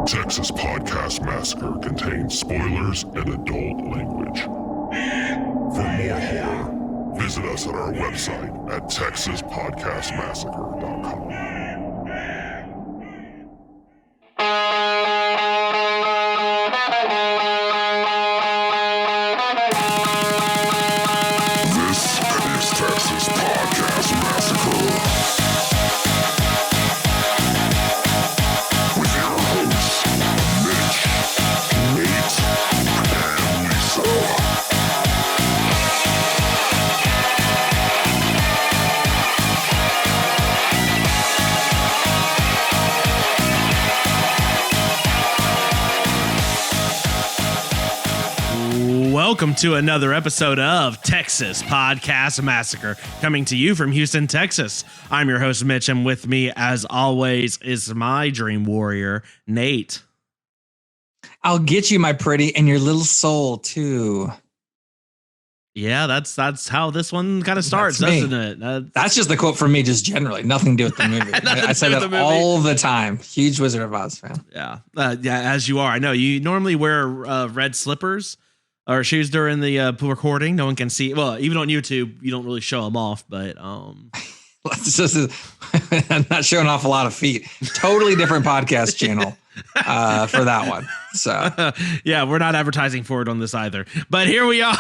Texas Podcast Massacre contains spoilers and adult language. For more horror, visit us at our website at texaspodcastmassacre.com. Welcome to another episode of Texas Podcast Massacre, coming to you from Houston, Texas. I'm your host, Mitch, and with me, as always, is my dream warrior, Nate. I'll get you, my pretty, and your little soul, too. Yeah, that's how this one kind of starts, doesn't it? That's just the quote from me, just generally. Nothing to do with the movie. I say that all the time. Huge Wizard of Oz fan. Yeah, as you are. I know. You normally wear red slippers or shoes during the recording. No one can see. Well, even on YouTube, you don't really show them off, but I'm not showing off a lot of feet. Totally different podcast channel for that one. So yeah, we're not advertising for it on this either. But here we are.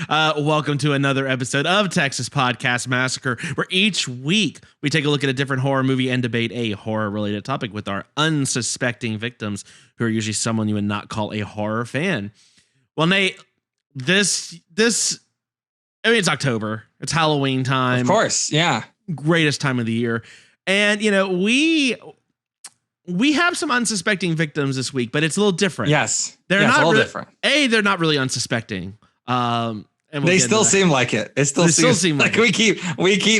Welcome to another episode of Texas Podcast Massacre, where each week we take a look at a different horror movie and debate a horror-related topic with our unsuspecting victims, who are usually someone you would not call a horror fan. Well, Nate, it's October. It's Halloween time. Of course, yeah. Greatest time of the year. And, you know, we have some unsuspecting victims this week, but it's a little different. Yes. They're not a little different. They're not really unsuspecting. And they still seem like it. It still seems like we keep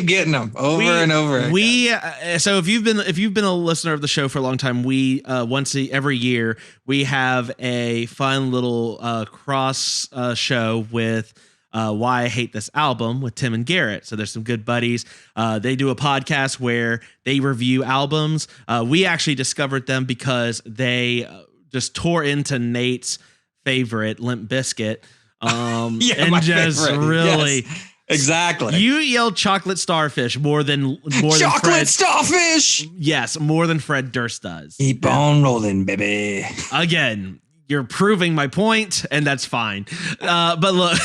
getting them over and over again. So if you've been a listener of the show for a long time, we every year we have a fun little cross show with Why I Hate This Album with Tim and Garrett. So there's some good buddies. They do a podcast where they review albums. We actually discovered them because they just tore into Nate's favorite, Limp Bizkit. And just favorite. Really, yes, exactly. You yelled "chocolate starfish" more than chocolate Fred, starfish. Yes, more than Fred Durst does. Keep on rolling, baby. Again, you're proving my point, and that's fine. But look,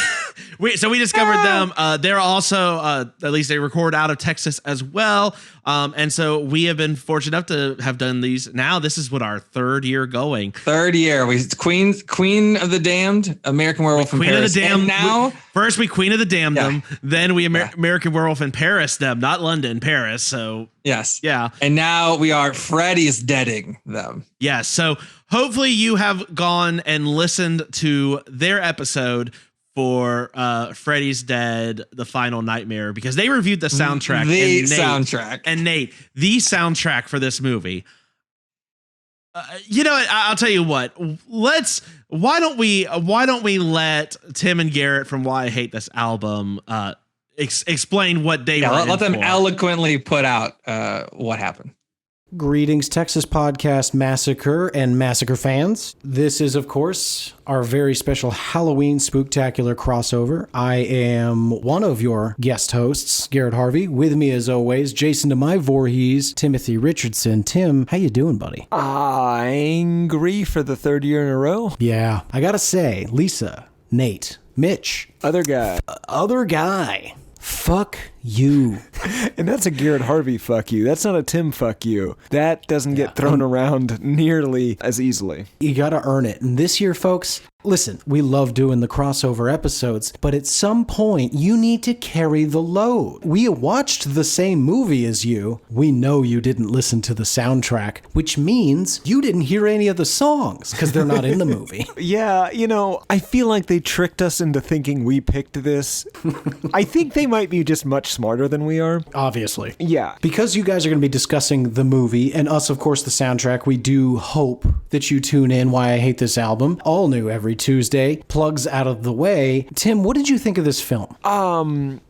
we discovered them. They're also, at least they record out of Texas as well. And so we have been fortunate enough to have done these. Now this is our third year going. Third year. We Queen of the Damned, American Werewolf in Paris. Of the Damned. And now first we Queen of the Damned them. Then we American Werewolf in Paris them, not London, Paris. So yes. Yeah. And now we are Freddy's deading them. Yes. So hopefully you have gone and listened to their episode for Freddy's Dead, The Final Nightmare, because they reviewed the soundtrack. And Nate, the soundtrack for this movie. You know, I'll tell you what. Why don't we let Tim and Garrett from Why I Hate This Album explain what they were let them for. Eloquently put out what happened. Greetings, Texas Podcast Massacre and Massacre fans. This is, of course, our very special Halloween Spooktacular crossover. I am one of your guest hosts, Garrett Harvey. With me, as always, Jason to my Voorhees, Timothy Richardson. Tim, how you doing, buddy? Angry for the third year in a row. Yeah, I gotta say, Lisa, Nate, Mitch. Other guy. Fuck you. And that's a Garrett Harvey fuck you. That's not a Tim fuck you. That doesn't get thrown around nearly as easily. You gotta earn it. And this year, folks, listen, we love doing the crossover episodes, but at some point, you need to carry the load. We watched the same movie as you. We know you didn't listen to the soundtrack, which means you didn't hear any of the songs because they're not in the movie. Yeah, you know, I feel like they tricked us into thinking we picked this. I think they might be just much smarter than we are. Obviously. Yeah. Because you guys are going to be discussing the movie and us, of course, the soundtrack, we do hope that you tune in Why I Hate This Album. All new every Tuesday. Plugs out of the way. Tim, what did you think of this film?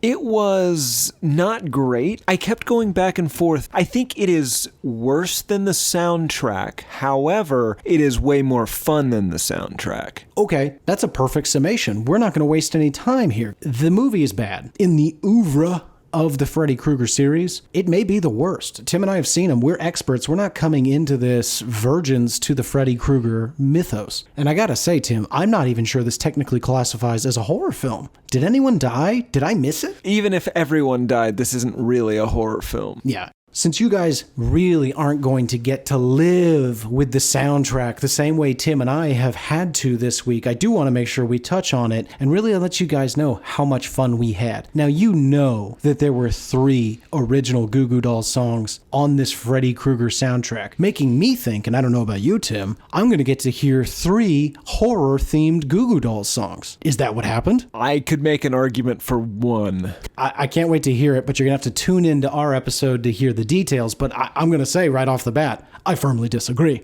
It was not great. I kept going back and forth. I think it is worse than the soundtrack. However, it is way more fun than the soundtrack. Okay, that's a perfect summation. We're not going to waste any time here. The movie is bad. In the oeuvre of the Freddy Krueger series, it may be the worst. Tim and I have seen them. We're experts. We're not coming into this virgins to the Freddy Krueger mythos. And I gotta say, Tim, I'm not even sure this technically classifies as a horror film. Did anyone die? Did I miss it? Even if everyone died, this isn't really a horror film. Yeah. Since you guys really aren't going to get to live with the soundtrack the same way Tim and I have had to this week, I do want to make sure we touch on it and really let you guys know how much fun we had. Now, you know that there were 3 original Goo Goo Dolls songs on this Freddy Krueger soundtrack, making me think, and I don't know about you, Tim, I'm going to get to hear 3 horror-themed Goo Goo Dolls songs. Is that what happened? I could make an argument for 1. I can't wait to hear it, but you're going to have to tune into our episode to hear the details, but I'm going to say right off the bat, I firmly disagree.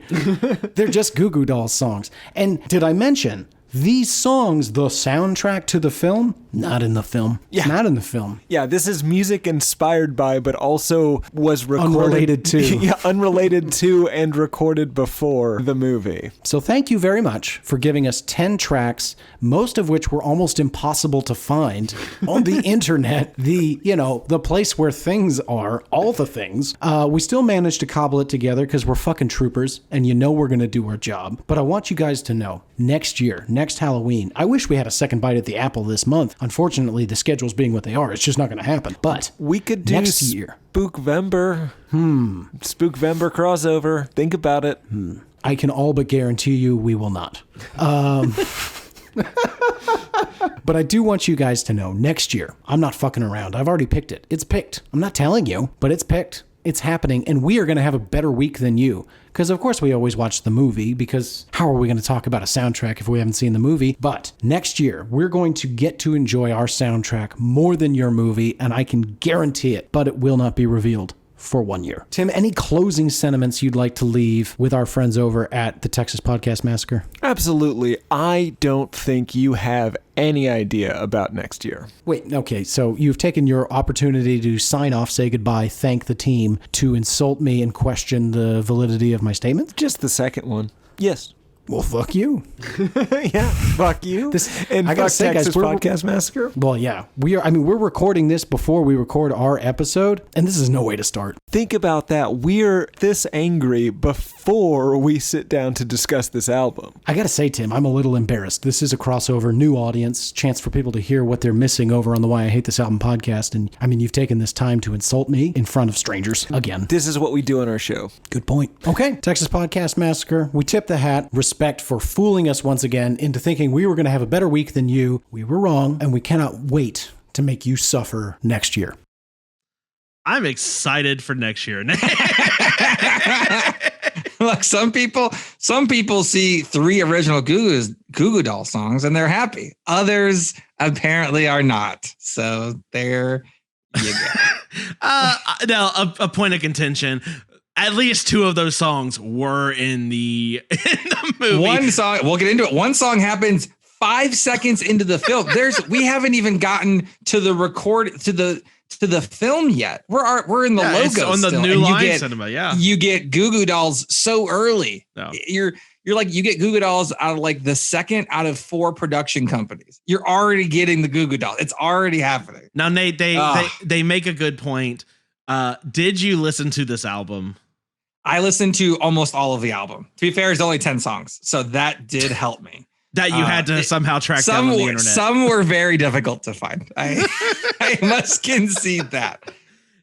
They're just Goo Goo Dolls songs. And did I mention these songs, the soundtrack to the film? Not in the film. Yeah. Not in the film. Yeah, this is music inspired by, but also was recorded. Unrelated to. Yeah, unrelated to and recorded before the movie. So thank you very much for giving us 10 tracks, most of which were almost impossible to find on the internet, the place where things are, all the things. We still managed to cobble it together because we're fucking troopers and we're going to do our job. But I want you guys to know, next year, next Halloween, I wish we had a second bite at the apple this month. Unfortunately, the schedules being what they are, it's just not going to happen. But we could do next year. Spookvember. Spookvember crossover. Think about it. I can all but guarantee you we will not. But I do want you guys to know, next year, I'm not fucking around. I've already picked it. It's picked. I'm not telling you, but it's picked. It's happening, and we are going to have a better week than you. Because, of course, we always watch the movie, because how are we going to talk about a soundtrack if we haven't seen the movie? But next year, we're going to get to enjoy our soundtrack more than your movie, and I can guarantee it, but it will not be revealed for 1 year. Tim, any closing sentiments you'd like to leave with our friends over at the Texas Podcast Massacre? Absolutely. I don't think you have any idea about next year. Wait, okay, so you've taken your opportunity to sign off, say goodbye, thank the team, to insult me and question the validity of my statement? Just the second one. Yes. Well, fuck you. Yeah, fuck you. And I gotta say, Texas guys, Podcast Massacre. Well, yeah, we're recording this before we record our episode, and this is no way to start. Think about that. We're this angry before we sit down to discuss this album. I gotta say, Tim, I'm a little embarrassed. This is a crossover, new audience, chance for people to hear what they're missing over on the Why I Hate This Album podcast. And I mean, you've taken this time to insult me in front of strangers again. This is what we do on our show. Good point. Okay, Texas Podcast Massacre. We tip the hat. Respect for fooling us once again into thinking we were going to have a better week than you. We were wrong, and we cannot wait to make you suffer next year. I'm excited for next year. Look, some people see 3 original Goo Goo Doll songs and they're happy. Others apparently are not. So there you go. Now, a point of contention. At least 2 of those songs were in the movie. One song, we'll get into it. One song happens 5 seconds into the film. We haven't even gotten to the film yet. We're in the logo on the still. new line cinema. Yeah, you get Goo Goo Dolls so early. No. You're like, you get Goo Goo Dolls out of like the second out of 4 production companies. You're already getting the Goo Goo Dolls. It's already happening. Now, Nate, they make a good point. Did you listen to this album? I listened to almost all of the album. To be fair, it's only 10 songs, so that did help me. That you had to somehow track down on the internet. Some were very difficult to find. I must concede that.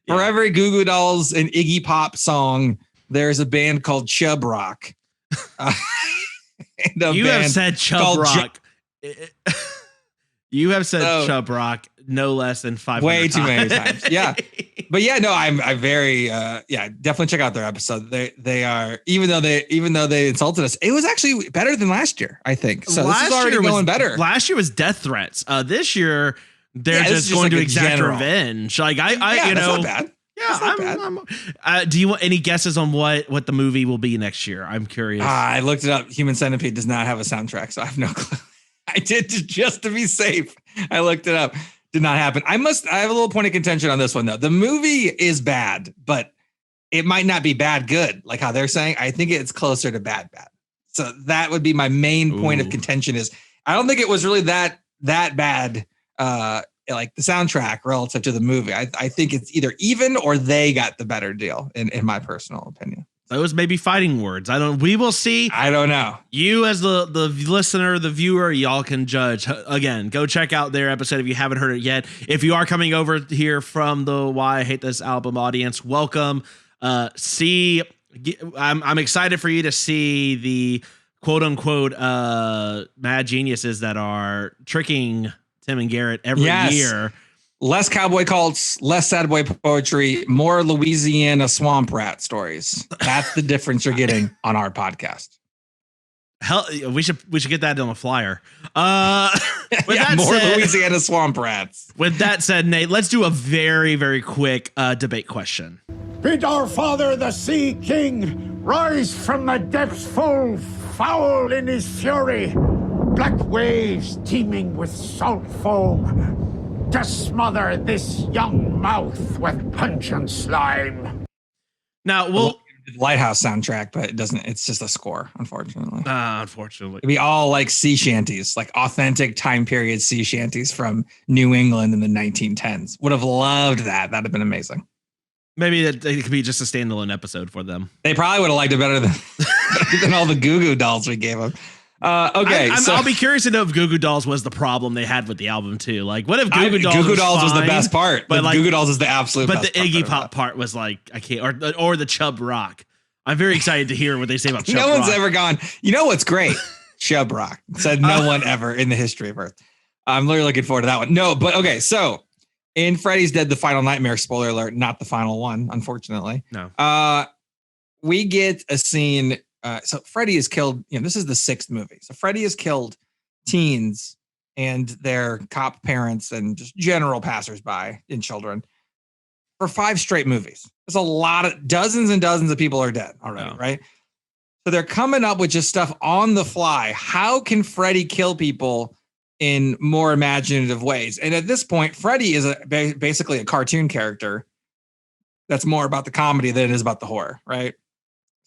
Yeah. For every Goo Goo Dolls and Iggy Pop song, there's a band called Chub Rock. You have said Chub Rock. You have said Chub Rock no less than 500 way too times. many times. Yeah. But yeah, no, I'm very definitely check out their episode. They are, even though they insulted us, it was actually better than last year, I think. So this is already going better. Last year was death threats. This year they're just going to exact revenge. Like you know, that's not bad. Yeah, That's not bad. do you want any guesses on what the movie will be next year? I'm curious. I looked it up. Human Centipede does not have a soundtrack, so I have no clue. I did just to be safe. I looked it up. Did not happen. I have a little point of contention on this one though. The movie is bad, but it might not be bad good, like how they're saying. I think it's closer to bad. So that would be my main point of contention. Is I don't think it was really that bad. Like the soundtrack relative to the movie. I think it's either even or they got the better deal in my personal opinion. Those may be fighting words. We will see. I don't know. You as the listener, the viewer, y'all can judge. Again, go check out their episode if you haven't heard it yet. If you are coming over here from the Why I Hate This Album audience, welcome. I'm excited for you to see the quote unquote mad geniuses that are tricking Tim and Garrett every year. Less cowboy cults, less sad boy poetry, more Louisiana swamp rat stories. That's the difference you're getting on our podcast. Hell, we should get that on a flyer. More Louisiana swamp rats. With that said, Nate, let's do a very, very quick debate question. Bid our father, the Sea King, rise from the depths full, foul in his fury. Black waves teeming with salt foam, to smother this young mouth with pungent slime. Now, Lighthouse soundtrack, but it doesn't. It's just a score, unfortunately. Unfortunately, it'd be all like sea shanties, like authentic time period sea shanties from New England in the 1910s. Would have loved that. That'd have been amazing. Maybe it could be just a standalone episode for them. They probably would have liked it better than all the Goo Goo Dolls we gave them. Okay, I'll be curious to know if Goo Goo Dolls was the problem they had with the album too. Like, what if Goo Goo Dolls was the best part? But like, Goo Goo Dolls is the absolute but best the Iggy Pop part was like, I can't, or the Chub Rock. I'm very excited to hear what they say about Chub Rock. No one's ever gone, you know what's great? Chub Rock. Said no one ever in the history of Earth. I'm literally looking forward to that one. No, but okay, so in Freddy's Dead, the Final Nightmare, spoiler alert, not the final one, unfortunately. No. We get a scene. So Freddy is killed. This is the 6th movie. So Freddy has killed teens and their cop parents and just general passersby and children for 5 straight movies. There's a lot of dozens and dozens of people are dead already, right? So they're coming up with just stuff on the fly. How can Freddy kill people in more imaginative ways? And at this point, Freddy is basically a cartoon character that's more about the comedy than it is about the horror, right?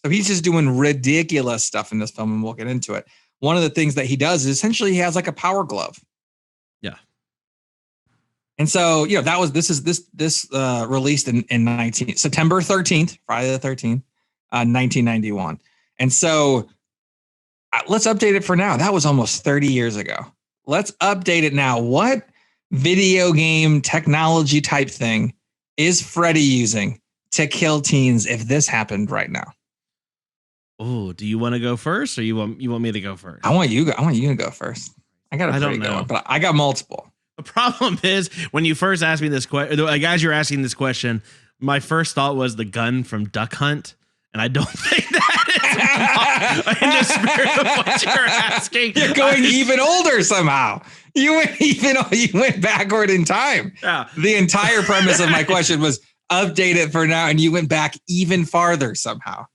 So he's just doing ridiculous stuff in this film, and we'll get into it. One of the things that he does is essentially he has like a power glove. Yeah. And so, this released in September 13th, Friday the 13th, 1991. And so let's update it for now. That was almost 30 years ago. Let's update it now. What video game technology type thing is Freddy using to kill teens if this happened right now? Oh, do you want to go first, or you want me to go first? I want you to go first. I got a pretty good one, but I got multiple. The problem is when you first asked me this question, as you're asking this question, my first thought was the gun from Duck Hunt, and I don't think that is in the spirit of what you're asking. You're going even older somehow. You went backward in time. Yeah. The entire premise of my question was update it for now, and you went back even farther somehow.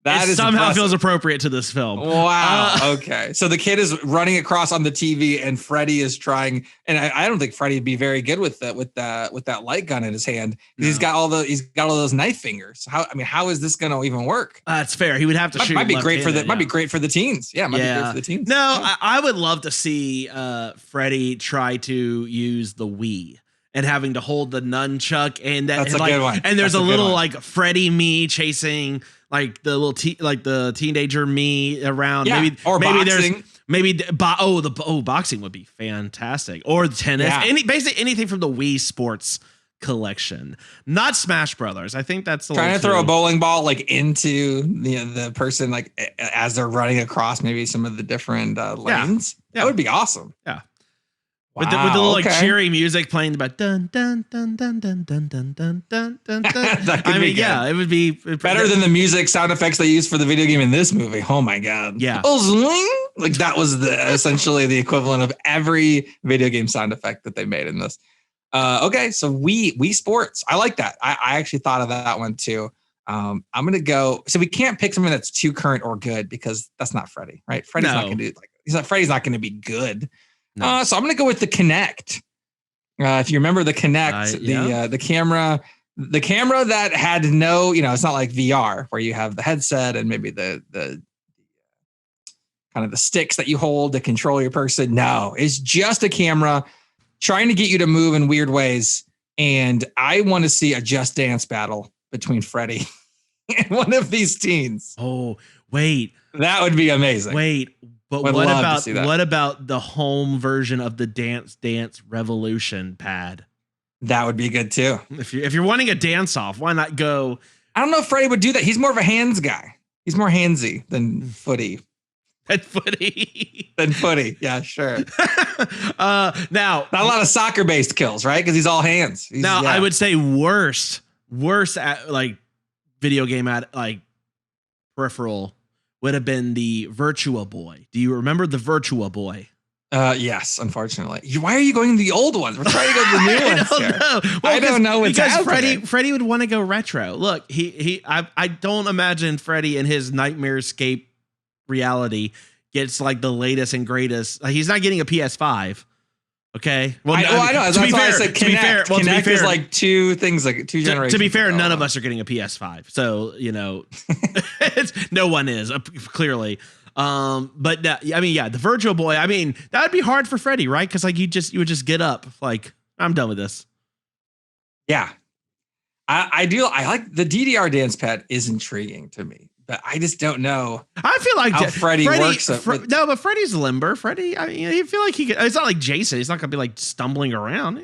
That somehow feels appropriate to this film. Wow. Okay. So the kid is running across on the TV, and Freddy is trying. And I don't think Freddy would be very good with that light gun in his hand. No. He's got all those knife fingers. How is this going to even work? That's fair. He would have to shoot. Might be great for the teens. Yeah. Might be great for the teens. No, yeah. I would love to see Freddy try to use the Wii. And having to hold the nunchuck, and that's a good one. And there's a little like Freddy me chasing like the little the teenager me around. Yeah. Maybe boxing. Boxing would be fantastic. Or tennis. Yeah. Basically anything from the Wii Sports collection. Not Smash Brothers. I think that's trying to throw a bowling ball like into the person like as they're running across maybe some of the different lanes. Yeah. That would be awesome. Yeah. With the little like cheery music playing about dun dun dun dun dun dun dun dun dun dun. That could be good. Yeah, it would be better than the music sound effects they used for the video game in this movie. Oh my god. Yeah. Like that was essentially the equivalent of every video game sound effect that they made in this. Okay, so Wii Sports. I like that. I actually thought of that one too. I'm gonna go. So we can't pick something that's too current or good because that's not Freddy, right? Freddy's not gonna do Freddy's not gonna be good. No. So I'm gonna go with the Kinect. If you remember the Kinect, the camera that had no, it's not like VR where you have the headset and maybe the kind of the sticks that you hold to control your person. No, it's just a camera trying to get you to move in weird ways. And I want to see a Just Dance battle between Freddy and one of these teens. Oh, wait. That would be amazing. Wait, but what about the home version of the Dance Dance Revolution pad? That would be good too. If you're wanting a dance off, why not go? I don't know if Freddy would do that. He's more of a hands guy. He's more handsy than footy. Than footy. Yeah, sure. Now, not a lot of soccer based kills, right? Because he's all hands. I would say worst at like video game at like peripheral would have been the Virtua Boy. Do you remember the Virtua Boy? Yes, unfortunately. Why are you going to the old ones? We're trying to go to the new ones here. Well, I don't know what's happening. Freddy would want to go retro. Look, I don't imagine Freddy in his nightmarescape reality gets like the latest and greatest. He's not getting a PS5. Okay. Well, I know. That's why I said Kinect. Kinect is like two things, like two generations. To be fair, none of us are getting a PS5. So, no one is clearly. But I mean, the Virtual Boy, I mean, that would be hard for Freddy, right? Because like you would just get up like, I'm done with this. Yeah. I like the DDR dance pad is intriguing to me. But I just don't know. I feel like how Freddy works. No, but Freddy's limber. Freddy, I mean, I feel like he could. It's not like Jason. He's not gonna be like stumbling around.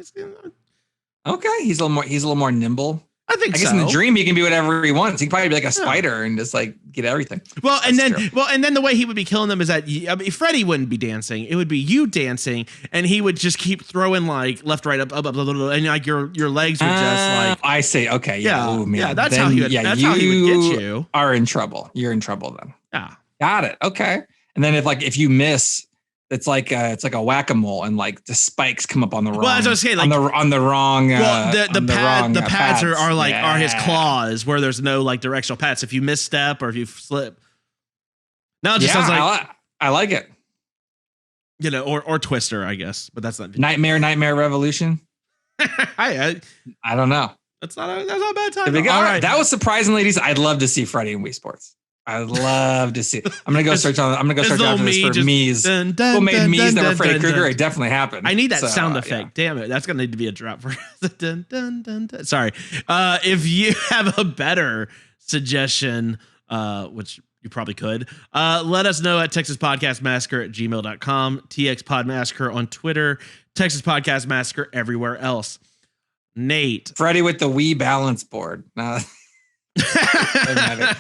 Okay, he's a little more nimble. I guess in the dream he can be whatever he wants. He can probably be like a spider and just like get everything. Well, and then the way he would be killing them is that Freddy wouldn't be dancing. It would be you dancing, and he would just keep throwing like left, right, up, and like your legs would just like. I see. Okay. Yeah. Oh, man. Yeah. That's how he would get you. Are in trouble. You're in trouble then. Yeah. Got it. Okay. And then if you miss. It's like a whack-a-mole, and like the spikes come up on the wrong. Well, as I was saying, like on the wrong. Well, the pads are his claws, where there's no like directional paths. If you misstep or if you slip, now it just sounds like I like it. Or Twister, I guess, but that's not Nightmare Revolution. I don't know. That's not a bad time. All right, that was surprisingly decent. I'd love to see Freddy in Wii Sports. I'd love to see. I'm gonna go search after this for Mies. Who made Mies that were Freddy Krueger? It definitely happened. I need that sound effect. Yeah. Damn it, that's gonna need to be a drop for. Sorry. If you have a better suggestion, which you probably could, let us know at TexasPodcastMassacre@gmail.com, TXPodMassacre on Twitter, Texas Podcast Massacre everywhere else. Nate, Freddy with the Wii balance board.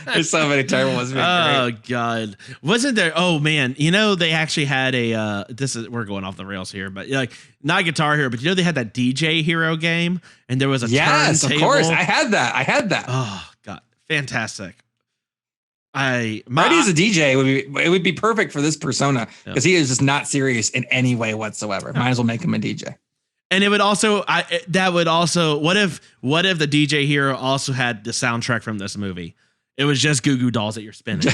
There's so many terrible ones. Oh God, wasn't there? Oh man, they actually had a. We're going off the rails here, but like not Guitar Hero, but they had that DJ Hero game, and there was a turntable. Of course, I had that. Oh God, fantastic! Freddy as a DJ it would be perfect for this persona because he is just not serious in any way whatsoever. Might as well make him a DJ. And it would also, what if the DJ Hero also had the soundtrack from this movie? It was just Goo Goo Dolls that you're spinning.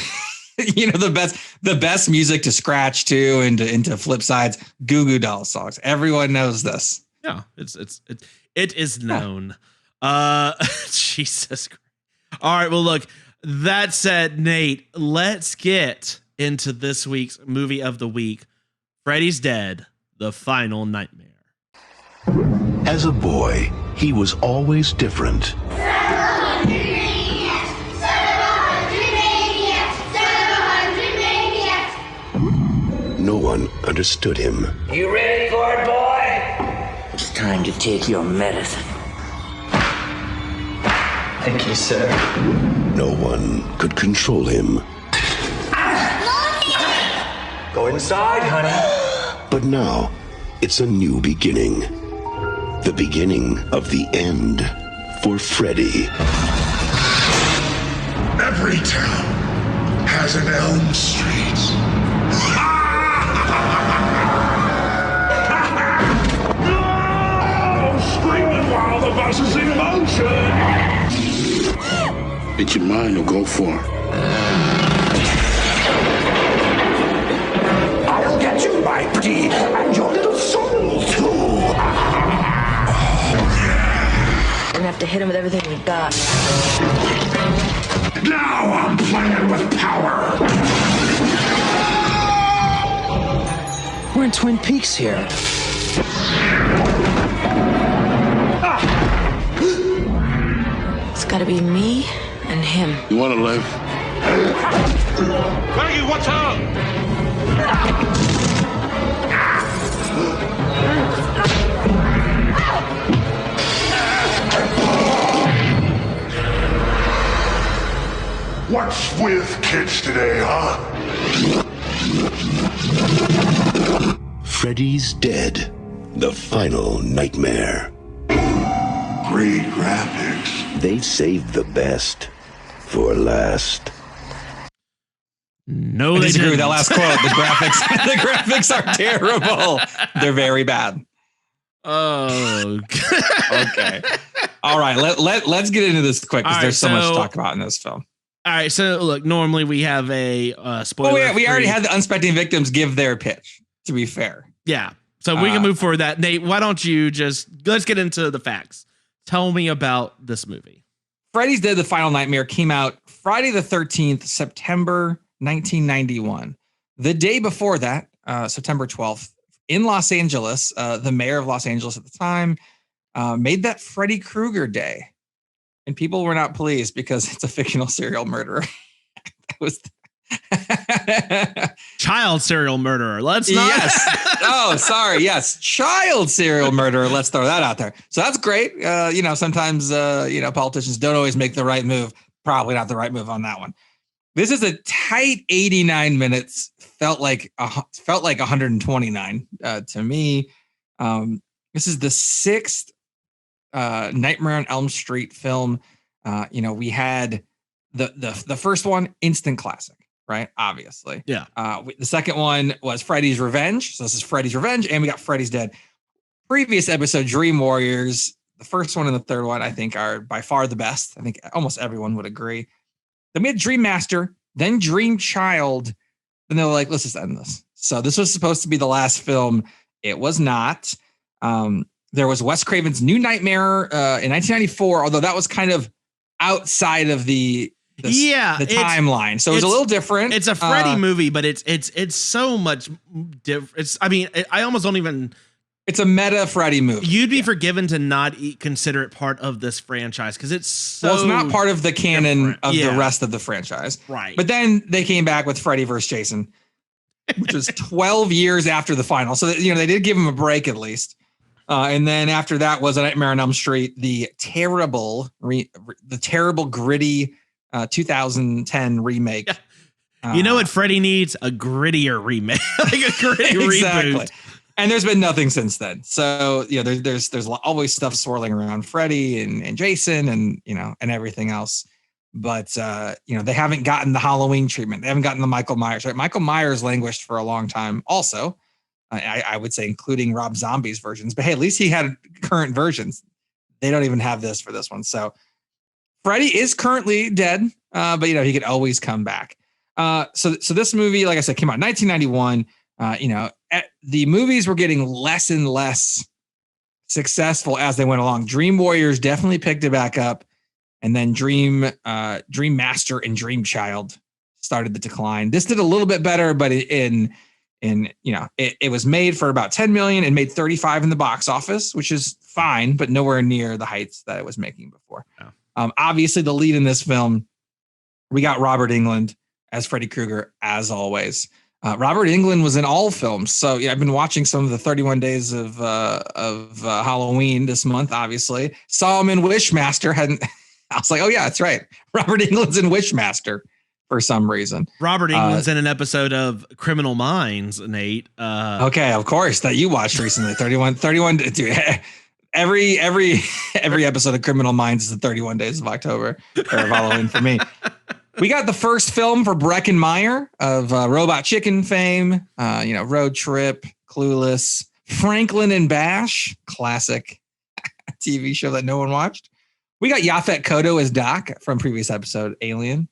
the best music to scratch to and to flip sides, Goo Goo Dolls songs. Everyone knows this. Yeah, it is known. Jesus Christ. All right, well look, that said, Nate, let's get into this week's movie of the week. Freddy's Dead, The Final Nightmare. As a boy, he was always different. No one understood him. You ready for it, boy? It's time to take your medicine. Thank you, sir. No one could control him. Go inside, honey. But now, It's a new beginning. The beginning of the end for Freddy. Every town has an Elm Street. Screaming while the bus is in motion. It's your mind or go for it. I'll get you, my pretty, and your little soul, too. We're gonna have to hit him with everything we got. Now I'm playing with power. We're in Twin Peaks here. It's gotta be me and him. You want to live? Maggie, watch out! What's with kids today, huh? Freddy's Dead. The final nightmare. Great graphics. They saved the best for last. No, I they disagree with didn't. that last quote. The graphics are terrible. They're very bad. Oh, Okay. All right. Let's get into this quick because All right, there's so much to so- talk about in this film. All right, so look, normally we have a spoiler. Well, we already had the unsuspecting victims give their pitch, to be fair. Yeah, so we can move forward that. Nate, why don't you let's get into the facts. Tell me about this movie. Freddy's Dead, The Final Nightmare came out Friday the 13th, September 1991. The day before that, September 12th, in Los Angeles, the mayor of Los Angeles at the time made that Freddy Krueger Day. And people were not pleased because it's a fictional serial murderer. That was Child serial murderer. Let's not. Yes. Oh, sorry. Yes. Child serial murderer. Let's throw that out there. So that's great. Sometimes, politicians don't always make the right move. Probably not the right move on that one. This is a tight 89 minutes. Felt like 129 to me. This is the sixth Nightmare on Elm Street film. We had the first one, instant classic, right? Obviously. Yeah. The second one was Freddy's Revenge. So this is Freddy's Revenge, and we got Freddy's Dead. Previous episode, Dream Warriors. The first one and the third one, I think, are by far the best. I think almost everyone would agree. Then we had Dream Master, then Dream Child. Then they were like, let's just end this. So this was supposed to be the last film. It was not. There was Wes Craven's New Nightmare in 1994, although that was kind of outside of the timeline. So it was a little different. It's a Freddy movie, but it's so much different. I almost don't even. It's a meta Freddy movie. You'd be forgiven to not consider it part of this franchise because it's so. Well, it's not part of the canon different. of the rest of the franchise, right? But then they came back with Freddy vs. Jason, which was 12 years after the final. So they did give him a break at least. And then after that was A Nightmare on Elm Street, the terrible, gritty 2010 remake. You know what Freddy needs? A grittier remake, like a gritty reboot. And there's been nothing since then. So there's always stuff swirling around Freddy and Jason and everything else. But they haven't gotten the Halloween treatment. They haven't gotten the Michael Myers. Right? Michael Myers languished for a long time. Also. I would say including Rob Zombie's versions, but hey, at least he had current versions. They don't even have this for this one. So Freddy is currently dead, but he could always come back. So this movie, like I said, came out in 1991. The movies were getting less and less successful as they went along. Dream Warriors definitely picked it back up, and then Dream Master and Dream Child started the decline. This did a little bit better, but it was made for about 10 million and made 35 in the box office, which is fine, but nowhere near the heights that it was making before. Oh. Obviously, the lead in this film, we got Robert Englund as Freddy Krueger, as always. Robert Englund was in all films. So I've been watching some of the 31 days of Halloween this month, obviously. Saw him in Wishmaster. I was like, oh, yeah, that's right. Robert Englund's in Wishmaster for some reason. Robert Englund's in an episode of Criminal Minds, Nate. Okay, of course, that you watched recently. 31. Dude, every episode of Criminal Minds is the 31 Days of October or of Halloween for me. We got the first film for Breckenmeyer of Robot Chicken fame. Road Trip, Clueless, Franklin and Bash, classic TV show that no one watched. We got Yaphet Kotto as Doc from previous episode, Alien.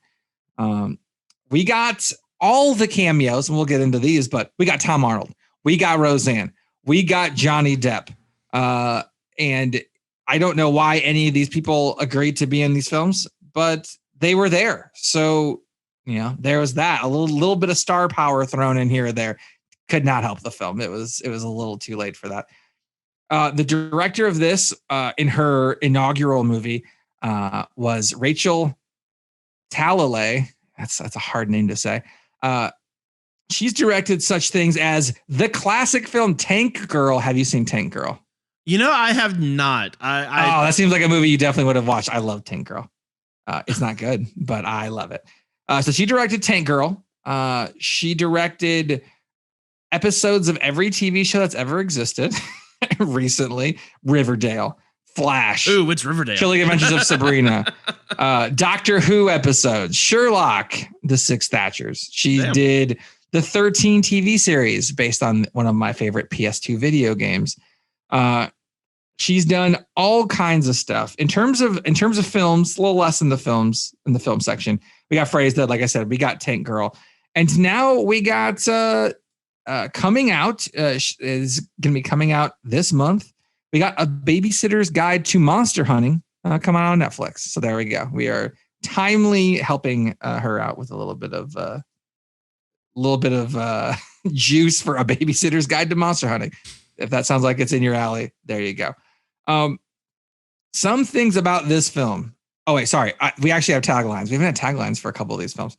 We got all the cameos, and we'll get into these, but we got Tom Arnold. We got Roseanne. We got Johnny Depp. And I don't know why any of these people agreed to be in these films, but they were there. So, there was that. A little bit of star power thrown in here or there. Could not help the film. It was a little too late for that. The director of this in her inaugural movie was Rachel Talalay. That's a hard name to say. She's directed such things as the classic film Tank Girl. Have you seen Tank Girl? I have not. That seems like a movie you definitely would have watched. I love Tank Girl. It's not good, but I love it. So she directed Tank Girl. She directed episodes of every TV show that's ever existed. Recently, Riverdale, Flash. Ooh, it's Riverdale. Chilling Adventures of Sabrina. Doctor Who episodes. Sherlock, The Six Thatchers. She did the 13 TV series based on one of my favorite PS2 video games. She's done all kinds of stuff. In terms of films, a little less in the film section. We got Freddy's Dead, like I said. We got Tank Girl. And now we got coming out, is going to be coming out this month. We got A Babysitter's Guide to Monster Hunting coming out on Netflix. So there we go. We are timely helping her out with a little bit of juice for A Babysitter's Guide to Monster Hunting. If that sounds like it's in your alley, there you go. Some things about this film. Oh, wait, sorry. We actually have taglines. We haven't had taglines for a couple of these films.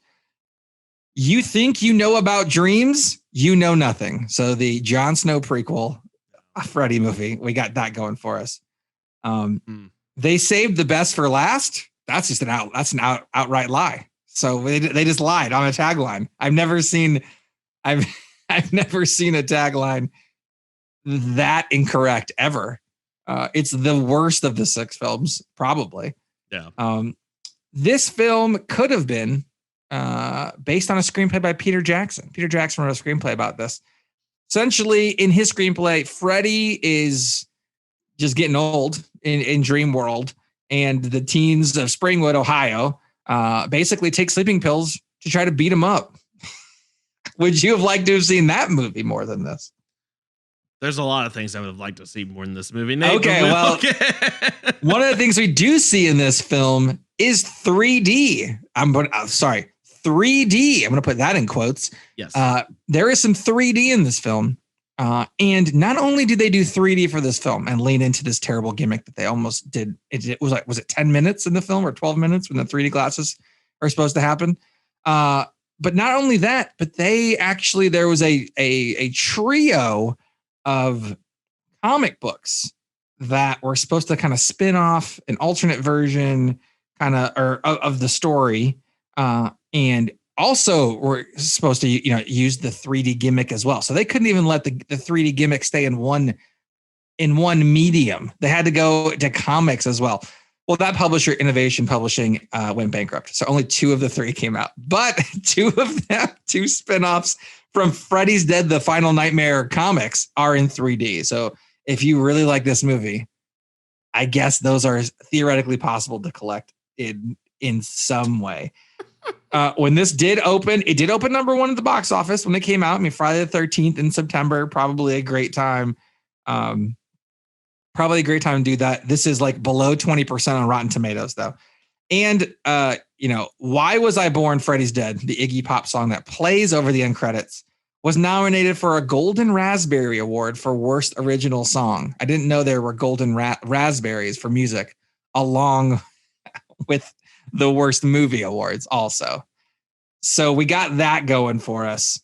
You think you know about dreams, you know nothing. So the Jon Snow prequel, a Freddy movie, we got that going for us. They saved the best for last. That's just an outright lie. So they just lied on a tagline. I've never seen a tagline that incorrect ever. It's the worst of the 6 films, probably. Yeah. This film could have been based on a screenplay by Peter Jackson. Peter Jackson wrote a screenplay about this. Essentially, in his screenplay, Freddy is just getting old in Dream World, and the teens of Springwood, Ohio, basically take sleeping pills to try to beat him up. Would you have liked to have seen that movie more than this? There's a lot of things I would have liked to see more in this movie. Nate, okay, well, one of the things we do see in this film is 3D. 3D. I'm going to put that in quotes. Yes. There is some 3D in this film. And not only did they do 3D for this film and lean into this terrible gimmick that they almost did. Was it 10 minutes in the film or 12 minutes when the 3D glasses are supposed to happen? But not only that, but there was a trio of comic books that were supposed to kind of spin off an alternate version of the story. And also were supposed to, use the 3D gimmick as well. So they couldn't even let the 3D gimmick stay in one medium. They had to go to comics as well. Well, that publisher, Innovation Publishing, went bankrupt. So only 2 of the 3 came out, but 2 of them, 2 spinoffs from Freddy's Dead, The Final Nightmare comics are in 3D. So if you really like this movie, I guess those are theoretically possible to collect in some way. When this did open, it did open number 1 at the box office when it came out. I mean, Friday the 13th in September, probably a great time. Probably a great time to do that. This is like below 20% on Rotten Tomatoes, though. And, Why Was I Born? Freddy's Dead, the Iggy Pop song that plays over the end credits, was nominated for a Golden Raspberry Award for Worst Original Song. I didn't know there were Golden Raspberries for music, along with the Worst Movie Awards also. So we got that going for us.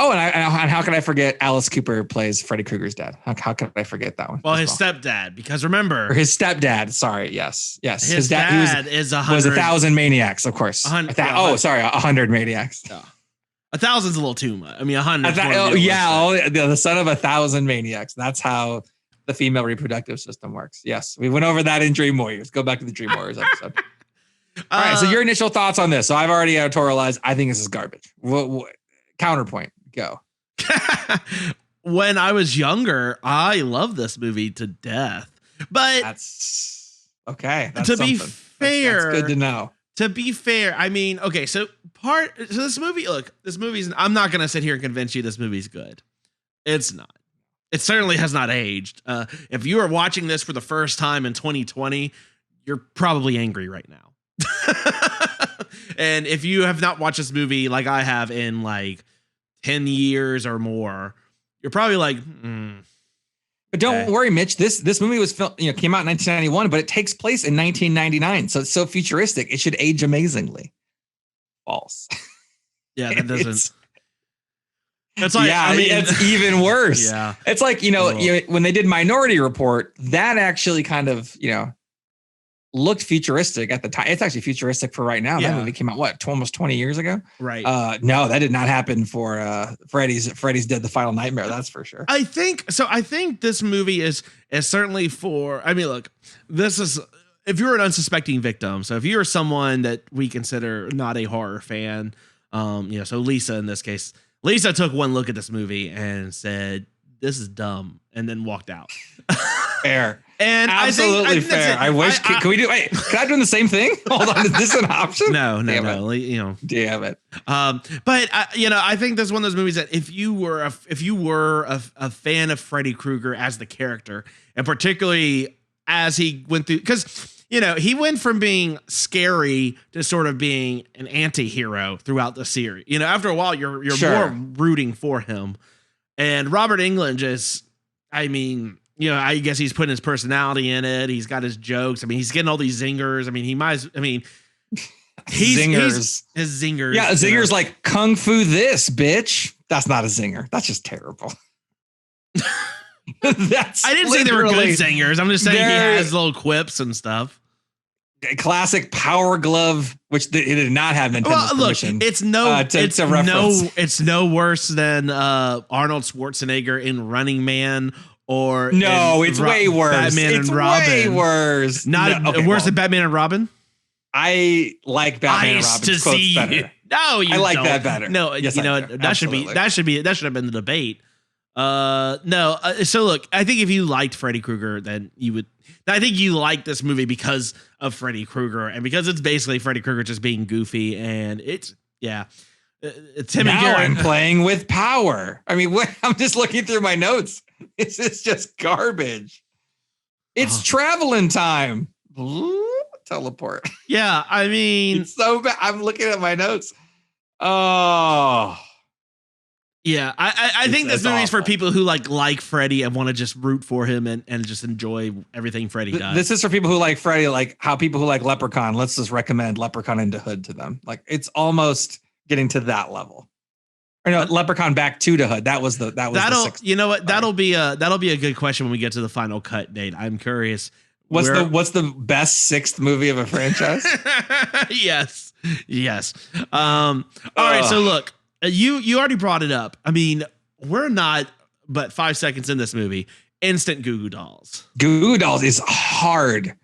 Oh, and how could I forget Alice Cooper plays Freddy Krueger's dad? How could I forget that one? Well, his stepdad, because remember, or his stepdad. Sorry, yes. His dad was 1,000 maniacs, of course. 100 maniacs. Yeah. 1,000's a little too much. I mean, 100. The son of 1,000 maniacs. That's how the female reproductive system works. Yes, we went over that in Dream Warriors. Go back to the Dream Warriors episode. All right, so your initial thoughts on this. So I've already editorialized. I think this is garbage. Counterpoint. Go. When I was younger, I loved this movie to death. But that's okay. To be fair, that's good to know. To be fair, I mean, okay, so this movie's, I'm not going to sit here and convince you this movie's good. It's not. It certainly has not aged. If you are watching this for the first time in 2020, you're probably angry right now. And if you have not watched this movie like I have in like 10 years or more, you're probably like, But don't worry, Mitch. This movie was came out in 1991, but it takes place in 1999. So it's so futuristic. It should age amazingly. False. Yeah, that doesn't. It's like, I mean, it's even worse. Yeah. It's like, when they did Minority Report, that actually kind of, looked futuristic at the time. It's actually futuristic for right now. Yeah. That movie came out almost 20 years ago. Right. No, that did not happen for Freddy's Dead: The Final Nightmare. That's for sure. I think this movie is certainly for, I mean, look, this is, if you're an unsuspecting victim, so if you're someone that we consider not a horror fan, so Lisa in this case, Lisa took one look at this movie and said, "This is dumb," and then walked out. Fair. And absolutely I think fair. I wish. Can we do? Wait, can I do the same thing? Hold on. Is this an option? No. Damn it. But I think this is one of those movies that if you were a fan of Freddy Krueger as the character, and particularly as he went through, because he went from being scary to sort of being an anti-hero throughout the series. After a while, you're more rooting for him. And Robert Englund is, I mean, I guess he's putting his personality in it. He's got his jokes. I mean, he's getting all these zingers. I mean, zingers. His zingers. Yeah, zingers like kung fu this, bitch. That's not a zinger. That's just terrible. I didn't say they were good zingers. I'm just saying he has little quips and stuff. Classic Power Glove, which it did not have Nintendo's permission. Look, it's no worse than Arnold Schwarzenegger in Running Man. Or it's way worse. Batman and Robin. Way worse. Worse than Batman and Robin. I like Batman and Robin's quotes better. No, I like that better. No, yes, that should have been the debate. No. So look, I think if you liked Freddy Krueger, then you would. I think you like this movie because of Freddy Krueger and because it's basically Freddy Krueger just being goofy, and it's Tim and Garrett. I'm playing with power. I mean, I'm just looking through my notes. This is just garbage. It's traveling time. Teleport. Yeah, I mean, it's so bad. I'm looking at my notes. Oh. Yeah, I think this movie is for people who like Freddy and want to just root for him and just enjoy everything Freddy does. This is for people who like Freddy, like how people who like Leprechaun. Let's just recommend Leprechaun into Hood to them. Like it's almost getting to that level. Or no, Leprechaun Back to Hood. That'll the sixth. You know what? That'll be a good question when we get to the final cut date. I'm curious. What's the best sixth movie of a franchise? Yes. All right. So look, you already brought it up. I mean, we're not but 5 seconds in this movie. Instant Goo Goo Dolls. Goo Goo Dolls is hard.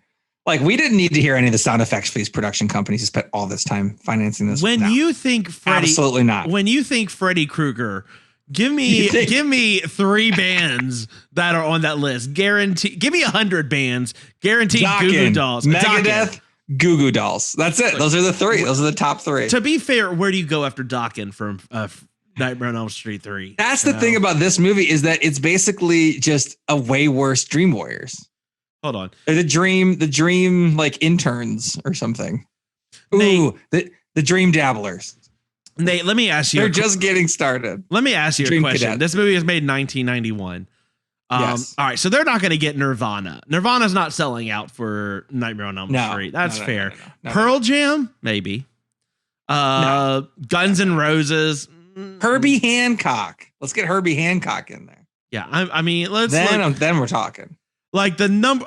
Like, we didn't need to hear any of the sound effects for these production companies who spent all this time financing this. When you think Freddy, absolutely not. When you think Freddy Krueger, give me 3 bands that are on that list. Guarantee. Give me 100 bands. Guaranteed. Goo Goo Dolls. Megadeth. Goo Goo Dolls. That's it. Those are the 3. Those are the top 3. To be fair, where do you go after Dokken from Nightmare on Elm Street 3? That's the thing about this movie is that it's basically just a way worse Dream Warriors. Hold on. The dream like interns or something. Ooh, the Dream Dabblers. Nate, let me ask you. They're just getting started. Let me ask you a question. Cadet. This movie was made in 1991. Yes. All right, so they're not going to get Nirvana. Nirvana's not selling out for Nightmare on Elm Street. That's fair. No, Pearl Jam, maybe. Guns N' Roses, Herbie Hancock. Let's get Herbie Hancock in there. Yeah, I mean, let's then we're talking. Like the number.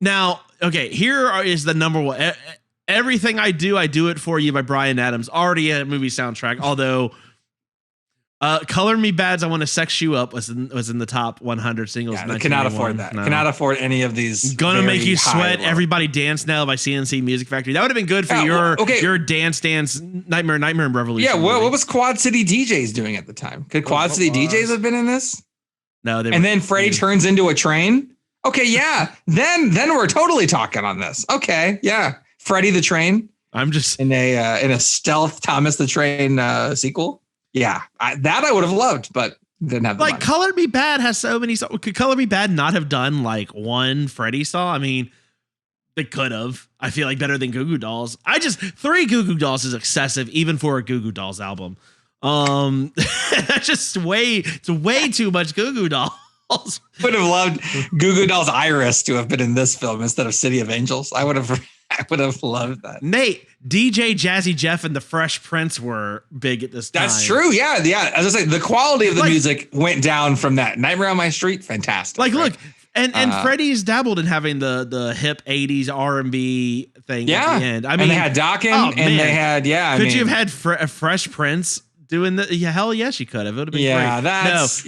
Now, okay, is the number one. Everything I Do It For You by Bryan Adams, already a movie soundtrack. Although, Color Me Bad's I Want to Sex You Up was in the top 100 singles. Yeah, cannot afford that. No. Cannot afford any of these. Gonna Make You Sweat, Everybody Dance Now by CNC Music Factory. That would have been good for your dance Nightmare Revolution. Yeah, what was Quad City DJs doing at the time? Could Quad City DJs have been in this? No, then Freddie turns into a train. Okay, yeah. Then we're totally talking on this. Okay, yeah. Freddie the Train. I'm just in a stealth Thomas the Train sequel. Yeah, I would have loved, but didn't have the money. Color Me Bad has so many songs. Could Color Me Bad not have done like one Freddie song? I mean, they could have. I feel like better than Goo Goo Dolls. 3 Goo Goo Dolls is excessive, even for a Goo Goo Dolls album. That's just way too much Goo Goo Dolls. Would have loved Goo Goo Dolls Iris to have been in this film instead of City of Angels. I would have loved that. Nate, DJ Jazzy Jeff and the Fresh Prince were big at this time. That's true. Yeah. As I say, the quality of the music went down from that. Nightmare on My Street, fantastic. Look, and Freddie's dabbled in having the hip 80s R&B thing at the end. I mean, and they had Dokken, and they had Could you have had Fresh Prince doing the? Yeah, hell yes, you could have. It would have been great. Yeah, that's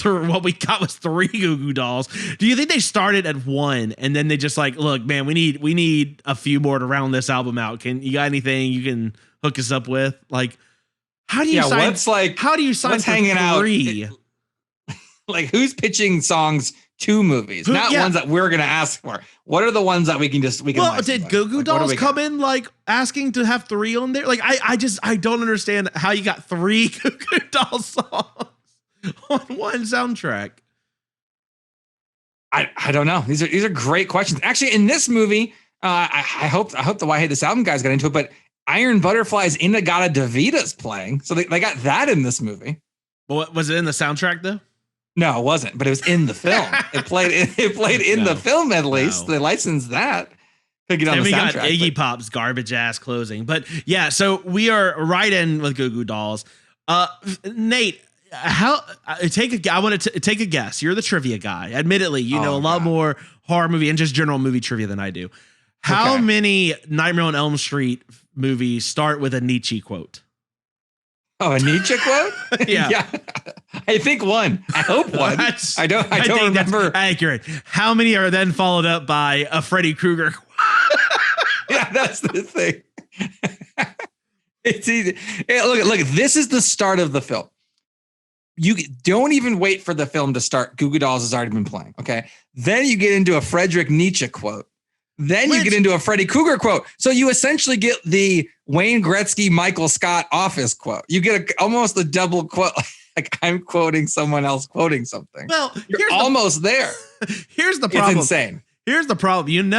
what we got was 3 Goo Goo Dolls. Do you think they started at 1 and then they just like, look, man, we need a few more to round this album out? You got anything you can hook us up with? Like, how do you sign? How do you sign for hanging 3? Like, who's pitching songs to movies? Not ones that we're gonna ask for. What are the ones that we can? Well, did Goo Goo Dolls come in like asking to have 3 on there? Like, I don't understand how you got 3 Goo Goo Dolls songs on one soundtrack. I don't know. These are great questions. Actually, in this movie, I hope the Why I Hate This Album guys got into it, but Iron Butterfly's In-A-Gadda-Da-Vida's playing, so they got that in this movie. Well, was it in the soundtrack though? No, it wasn't, but it was in the film. It played in the film at least. They licensed that. Could get on the soundtrack. Got Iggy Pop's garbage ass closing. But yeah, so we are right in with Goo Goo Dolls. Nate, I want to take a guess. You're the trivia guy. Admittedly, you know a lot more horror movie and just general movie trivia than I do. How many Nightmare on Elm Street movies start with a Nietzsche quote? Oh, a Nietzsche quote? Yeah. I think 1. I hope 1. I don't remember. That's accurate. How many are then followed up by a Freddy Krueger quote? Yeah, that's the thing. It's easy. Hey, look, this is the start of the film. You don't even wait for the film to start. Goo Goo Dolls has already been playing. Okay. Then you get into a Friedrich Nietzsche quote. Then you get into a Freddy Krueger quote. So you essentially get the Wayne Gretzky, Michael Scott Office quote. You get almost a double quote. Like, I'm quoting someone else quoting something. Well, you're almost there. Here's the problem. It's insane. Here's the problem.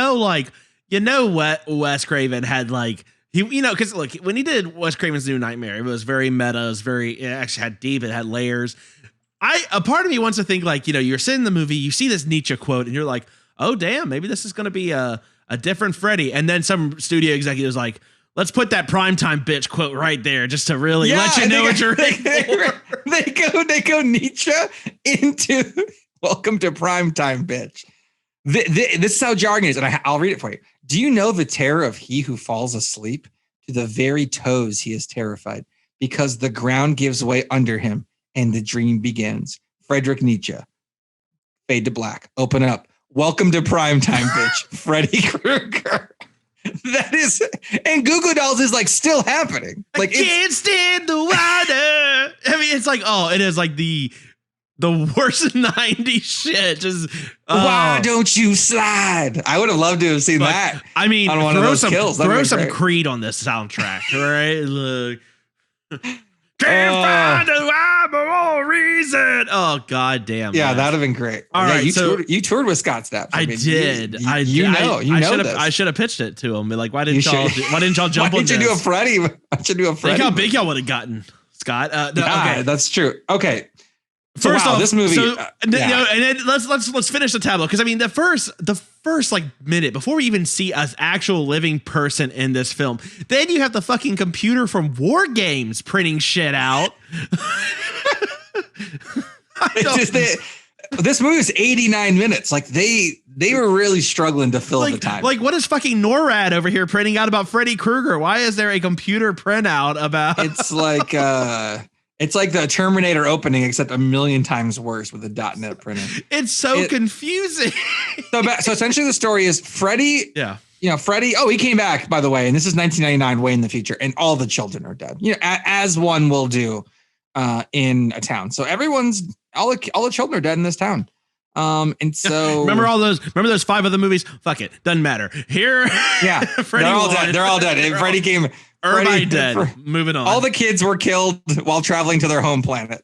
What Wes Craven had because look, when he did Wes Craven's New Nightmare, it was very meta. It actually had deep. It had layers. A part of me wants to think you're sitting in the movie, you see this Nietzsche quote, and you're like, oh damn, maybe this is going to be a different Freddy. And then some studio executives like, let's put that primetime bitch quote right there just to really let you know what you're in for. They go Nietzsche into welcome to primetime bitch. This is how jargon is, and I'll read it for you. Do you know the terror of he who falls asleep? To the very toes he is terrified, because the ground gives way under him and the dream begins. Friedrich Nietzsche. Fade to black. Open up. Welcome to primetime, bitch. Freddy Krueger. That is, and Goo Goo Dolls is still happening. I can't stand the water. I mean, it's it is the worst 90s shit. Just why don't you slide? I would have loved to have seen that. I mean, on one of those kills. Throw some Creed on this soundtrack, right? Look. Can't find a rhyme or reason. Oh, god damn. Yeah, that'd have been great. All right, you toured with Scott Stapp. I did. I should have pitched it to him. Like, why didn't y'all jump on this? Why didn't you do a Freddy? Why didn't you do a Freddy? Think how big y'all would have gotten, Scott. Okay, that's true. Okay. First off, this movie. and then let's finish the tableau, because I mean the first like minute before we even see an actual living person in this film, then you have the fucking computer from War Games printing shit out. This movie is 89 minutes. Like they were really struggling to fill the time. Like, what is fucking NORAD over here printing out about Freddy Krueger? Why is there a computer printout about? It's like the Terminator opening, except a million times worse with the .NET printer. It's so confusing. So essentially the story is Freddy. Yeah. Freddy. Oh, he came back, by the way. And this is 1999, way in the future. And all the children are dead. As one will do in a town. So all the children are dead in this town. And so remember those 5 other movies? Fuck it. Doesn't matter. Here. Yeah. Freddy they're all dead. They're all dead. Freddy came. Everybody dead. Moving on. All the kids were killed while traveling to their home planet.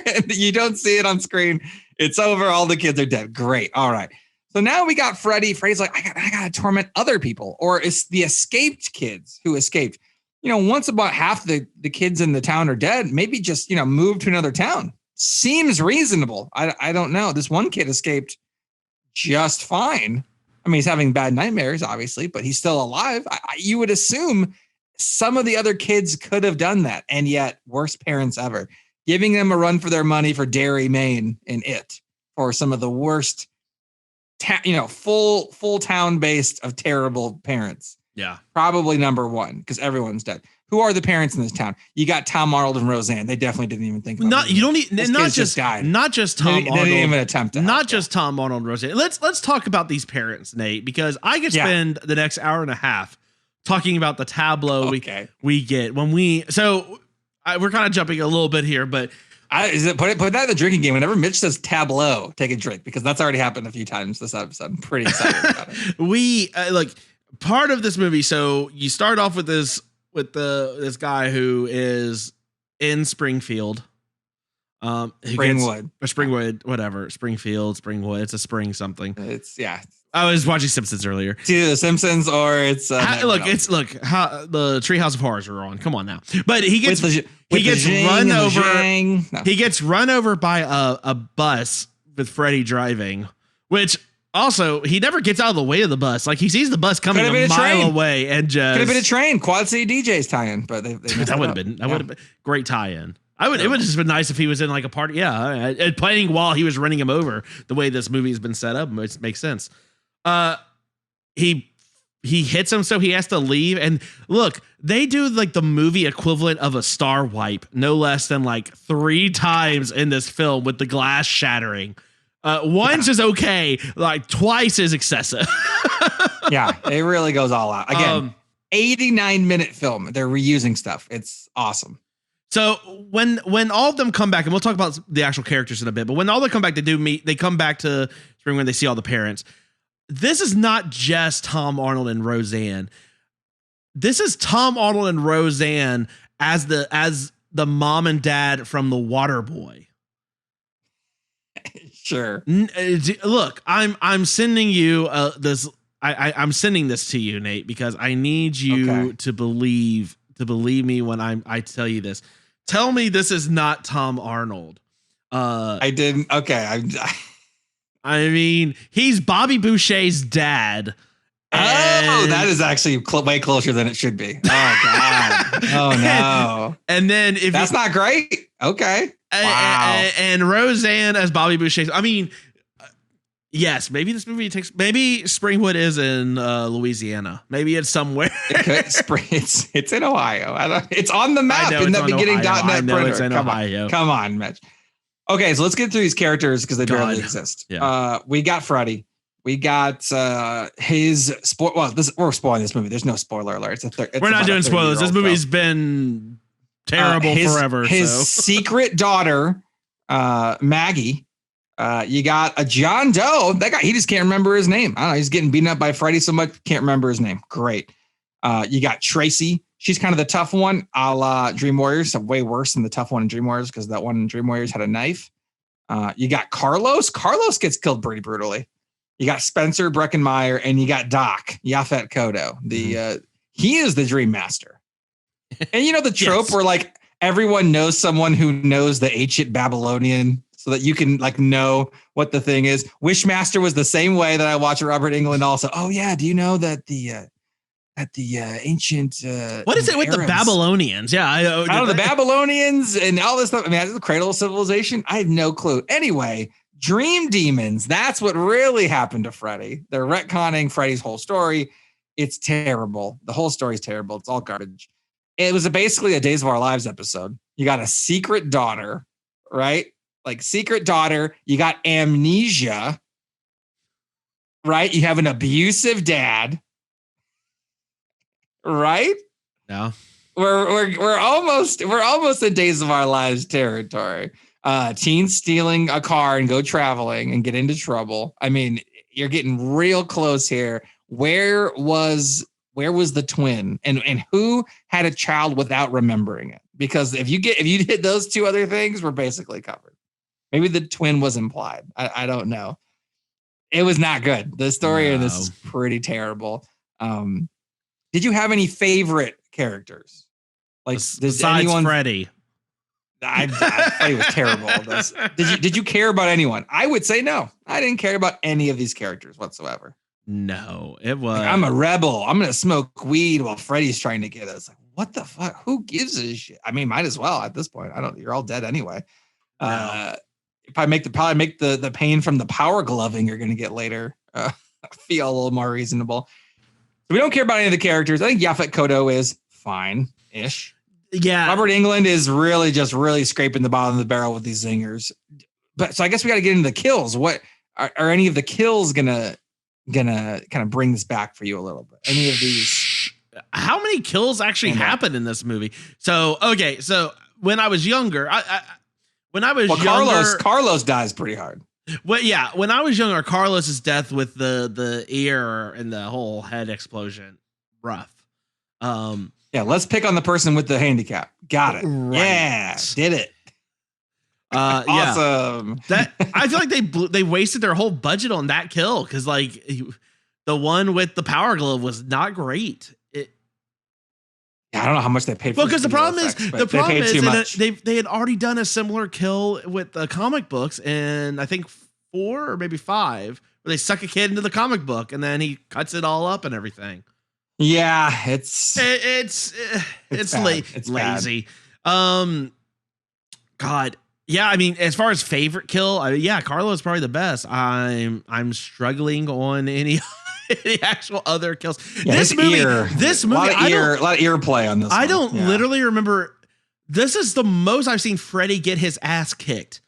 And you don't see it on screen. It's over. All the kids are dead. Great. All right. So now we got Freddy. Freddy's like, I gotta torment other people, or it's the escaped kids who escaped. Once about half the kids in the town are dead, maybe just move to another town. Seems reasonable. I don't know. This one kid escaped just fine. I mean, he's having bad nightmares, obviously, but he's still alive. You would assume some of the other kids could have done that, and yet worst parents ever, giving them a run for their money for Derry, Maine, and It, for some of the worst, full town based of terrible parents. Yeah, probably number one, because everyone's dead. Who are the parents in this town? You got Tom Arnold and Roseanne. They definitely didn't even think about it. You don't need not just died. Not just Tom Arnold. They didn't even attempt to. Not just Tom Arnold and Roseanne. Let's talk about these parents, Nate, because I could spend the next hour and a half talking about the tableau we get when we're kind of jumping a little bit here, but put that in the drinking game. Whenever Mitch says tableau, take a drink, because that's already happened a few times this episode. I'm pretty excited about it. We part of this movie. So you start off with this guy who is in Springfield. Springwood, whatever. Springfield, Springwood. It's a spring something. I was watching Simpsons earlier. It's either The Simpsons or it's the Treehouse of Horrors are on. Come on now. But he gets run over. He gets run over by a bus with Freddy driving, which also he never gets out of the way of the bus. Like, he sees the bus coming a mile away and just could have been a train. Quad City DJs tie-in, but they that would have been great tie-in. It would have just been nice if he was in like a party. Yeah, playing while he was running him over. The way this movie has been set up makes sense. He hits him, so he has to leave. And look, they do like the movie equivalent of a star wipe, no less than like 3 times in this film, with the glass shattering. Once is okay, like twice is excessive. Yeah, it really goes all out. Again, 89-minute film. They're reusing stuff. It's awesome. So when all of them come back, and we'll talk about the actual characters in a bit, but when all they come back, they come back to Spring when they see all the parents. This is not just Tom Arnold and Roseanne. This is Tom Arnold and Roseanne as the mom and dad from The Waterboy. Sure. Look, I'm sending you this. I'm sending this to you, Nate, because I need you to believe me when I tell you this. Tell me this is not Tom Arnold. I didn't. Okay. I mean, he's Bobby Boucher's dad. That is actually way closer than it should be. Oh God. Oh no. And then if that's not great. Okay. Wow. And Roseanne as Bobby Boucher. I mean, yes, maybe this movie maybe Springwood is in Louisiana. Maybe it's somewhere. It's in Ohio. It's on the map in the beginning .NET printer. It's in Ohio. Come on, Mitch. Okay, so let's get through these characters because they barely exist. Yeah. We got Freddy. We got his we're spoiling this movie. There's no spoiler alert. We're not doing spoilers. This movie's been terrible forever. His secret daughter, Maggie. You got a John Doe. That guy, he just can't remember his name. I don't know. He's getting beaten up by Freddy so much, can't remember his name. Great. You got Tracy. She's kind of the tough one, a la Dream Warriors. So way worse than the tough one in Dream Warriors, because that one in Dream Warriors had a knife. You got Carlos. Carlos gets killed pretty brutally. You got Spencer Breckenmeyer, and you got Doc, Yaphet Kotto. He is the Dream Master. And you know the trope where like everyone knows someone who knows the ancient Babylonian so that you can like know what the thing is. Wishmaster was the same way that I watch Robert Englund also. Oh yeah. Do you know that the ancient, what is it with Arabs, the Babylonians? Yeah. I don't know, the Babylonians and all this stuff. I mean, that's the cradle of civilization. I have no clue. Anyway, dream demons. That's what really happened to Freddy. They're retconning Freddy's whole story. It's terrible. The whole story is terrible. It's all garbage. It was basically a Days of Our Lives episode. You got a secret daughter, right? Like secret daughter. You got amnesia, right? You have an abusive dad, right? No. We're almost in Days of Our Lives territory. Teens stealing a car and go traveling and get into trouble. I mean, you're getting real close here. Where was the twin and who had a child without remembering it? Because if you did those two other things, we're basically covered. Maybe the twin was implied. I don't know. It was not good. The story in this is pretty terrible. Did you have any favorite characters? Like besides Freddy? Freddy was terrible. Did you care about anyone? I would say no. I didn't care about any of these characters whatsoever. No, it was. Like, I'm a rebel. I'm gonna smoke weed while Freddy's trying to get us. Like, what the fuck? Who gives a shit? I mean, might as well at this point. You're all dead anyway. Probably make the pain from the power gloving you're gonna get later feel a little more reasonable. So we don't care about any of the characters. I think Yaphet Kotto is fine-ish. Yeah. Robert Englund is really scraping the bottom of the barrel with these zingers. But so I guess we got to get into the kills. What are any of the kills gonna kind of bring this back for you a little bit? Any of these? How many kills actually happened in this movie? So okay, so when I was younger, Carlos dies pretty hard. Well, yeah, when I was younger, Carlos's death with the ear and the whole head explosion, rough. Yeah, let's pick on the person with the handicap. Got it. Right. Yeah, did it. Awesome. Yeah. That I feel like they wasted their whole budget on that kill because like the one with the power glove was not great. I don't know how much they paid for. Well, because the problem is they had already done a similar kill with the comic books, and I think 4 or maybe 5, where they suck a kid into the comic book and then he cuts it all up and everything. Yeah, it's lazy. God, yeah. I mean, as far as favorite kill, Carlos is probably the best. I'm struggling on any actual other kills. Yeah, this movie, a lot of ear play on this. I don't literally remember. This is the most I've seen Freddy get his ass kicked.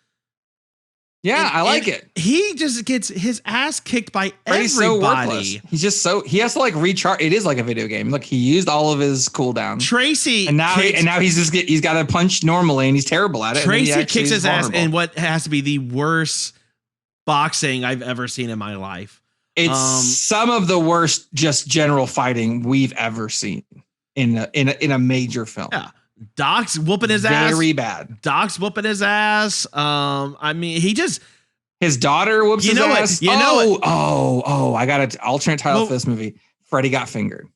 Yeah, I like it. He just gets his ass kicked by Freddy's everybody. So he has to like recharge. It is like a video game. Look, he used all of his cooldowns. Tracy, and now he's got to punch normally, and he's terrible at it. Tracy kicks his ass in what has to be the worst boxing I've ever seen in my life. It's some of the worst just general fighting we've ever seen in a major film. Yeah. Doc's whooping his ass. Very bad. Doc's whooping his ass. I mean, his daughter whoops his ass. I got an alternate title for this movie. Freddy Got Fingered.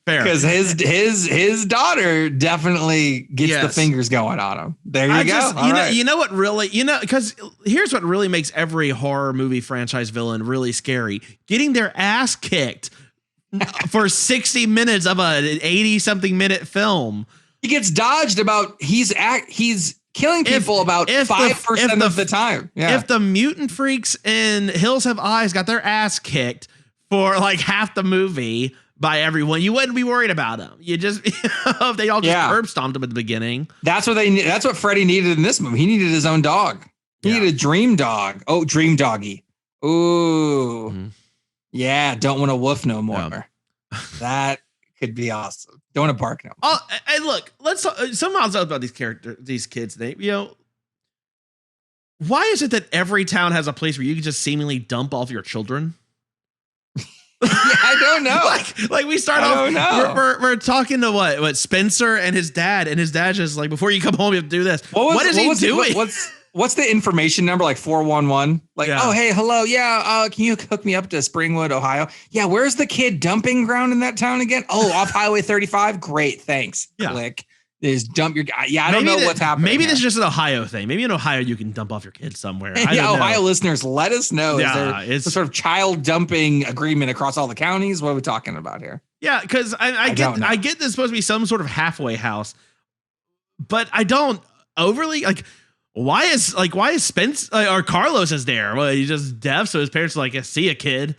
Fair. Because his daughter definitely gets the fingers going on him. There you go. You know what really, because here's what really makes every horror movie franchise villain really scary. Getting their ass kicked for 60 minutes of an 80-something minute film. He gets dodged about, he's killing people about 5% of the time. Yeah. If the mutant freaks in Hills Have Eyes got their ass kicked for like half the movie by everyone, you wouldn't be worried about them. You just if they all just curb stomped him at the beginning. That's what Freddy needed in this movie. He needed his own dog. He needed a dream dog. Oh, dream doggy. Ooh. Mm-hmm. Yeah, don't want to woof no more. Yeah. That could be awesome. Don't want to bark no more. Oh, and look, let's talk about these kids. Why is it that every town has a place where you can just seemingly dump off your children? I don't know. like we start off. We're talking to what Spencer and his dad, just like, before you come home, you have to do this. What is he doing? what's the information number? Like 411? Like, oh, hey, hello. Yeah. Can you hook me up to Springwood, Ohio? Yeah. Where's the kid dumping ground in that town again? Oh, off Highway 35. Great. Thanks. Yeah. Click. Just dump your guy. Yeah. I don't know what's happening. Maybe this is just an Ohio thing. Maybe in Ohio you can dump off your kids somewhere. Yeah. Ohio listeners, let us know. Yeah, Is there some sort of child dumping agreement across all the counties? What are we talking about here? Yeah. Cause I get there's supposed to be some sort of halfway house, but I don't overly like. Why is Spence or Carlos is there? Well, he's just deaf, so his parents are like, see a kid.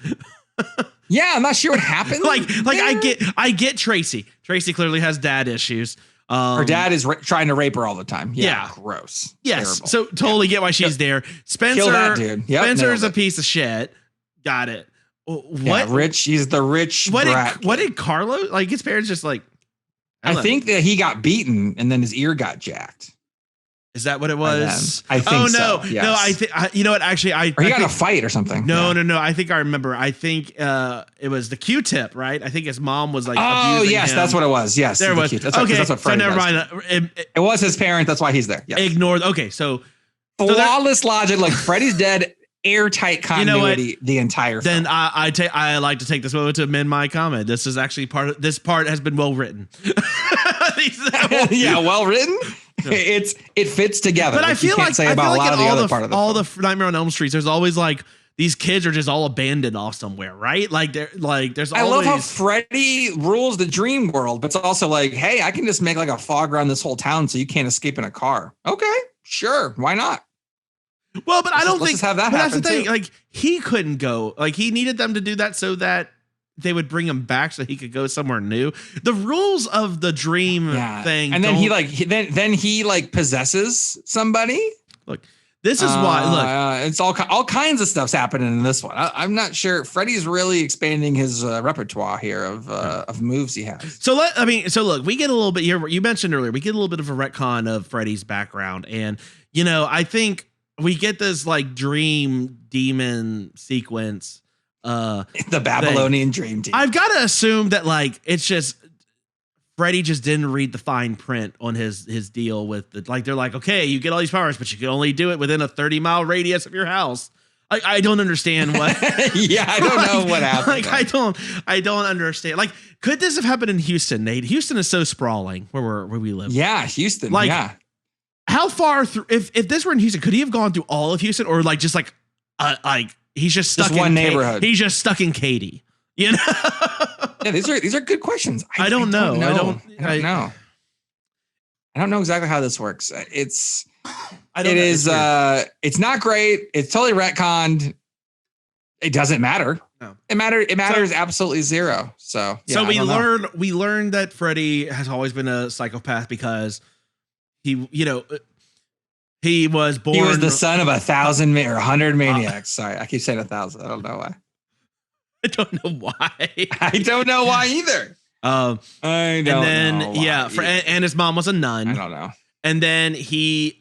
Yeah, I'm not sure what happened. I get Tracy. Tracy clearly has dad issues. Her dad is trying to rape her all the time. Yeah. Gross. Yes. Terrible. So totally get why she's there. Spencer, Kill that dude. Yep, Spencer's a piece of shit. Got it. What? Yeah, rich. He's the rich brat. What did Carlos like? His parents just like. I think that he got beaten and then his ear got jacked. Is that what it was? I think so. Yes. No, I think you know what? Actually, or he got in a fight or something. No. I think I remember. I think it was the Q-tip, right? I think his mom was like. Oh yes, that's what it was. Yes, there was. That's okay, that's what Freddy so never does. mind. It was his parent. That's why he's there. Yes. Ignore. Okay, so flawless logic. Like Freddy's dead. Airtight continuity. The entire film. Then I like to take this moment to amend my comment. This is actually this part has been well written. Yeah, well written. It fits together. But I feel like in all the film. Nightmare on Elm Street, there's always like these kids are just all abandoned off somewhere, right? Like there's. I love how Freddy rules the dream world, but it's also like, hey, I can just make like a fog around this whole town so you can't escape in a car. Okay, sure, why not? Well, but I don't think have that happen. That's the thing. Too. Like he couldn't go. Like he needed them to do that so that they would bring him back so he could go somewhere new. The rules of the dream thing, and then he possesses somebody. Look, this is why. Look, it's all kinds of stuff's happening in this one. I'm not sure. Freddy's really expanding his repertoire here of moves he has. So look, we get a little bit here. You mentioned earlier, we get a little bit of a retcon of Freddy's background, and I think we get this like dream demon sequence. The Babylonian dream team. I've got to assume that like it's just Freddy just didn't read the fine print on his deal with they're like, okay, you get all these powers, but you can only do it within a 30-mile radius of your house. I don't understand what. Yeah, I don't know what happened. Like I don't understand. Like, could this have happened in Houston, Nate? Houston is so sprawling where we live. Yeah, Houston. Like, yeah. How far through? If this were in Houston, could he have gone through all of Houston, or like just like he's just stuck in one neighborhood? He's just stuck in Katy. You know? Yeah, these are good questions. I don't know. I don't know exactly how this works. It's not great. It's totally retconned. It doesn't matter. No. It matters absolutely zero. So we learned that Freddy has always been a psychopath because he was born. He was the son of 1,000 or 100 maniacs. Sorry, I keep saying 1,000. I don't know why. I don't know why. I don't know why either. And his mom was a nun. I don't know. And then they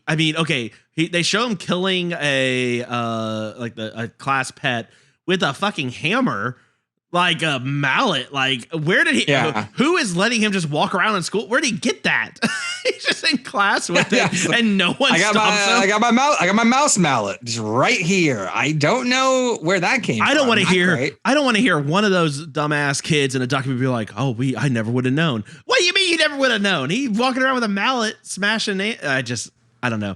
show him killing a class pet with a fucking hammer, like a mallet. Like, where did he? Yeah. Who is letting him just walk around in school? Where did he get that? He's just in class with it, and no one stops him. I got my mouse mallet just right here. I don't know where that came from. I don't want to hear one of those dumbass kids in a documentary be like, "Oh, I never would have known." What do you mean you never would have known? He walking around with a mallet, smashing it. I don't know.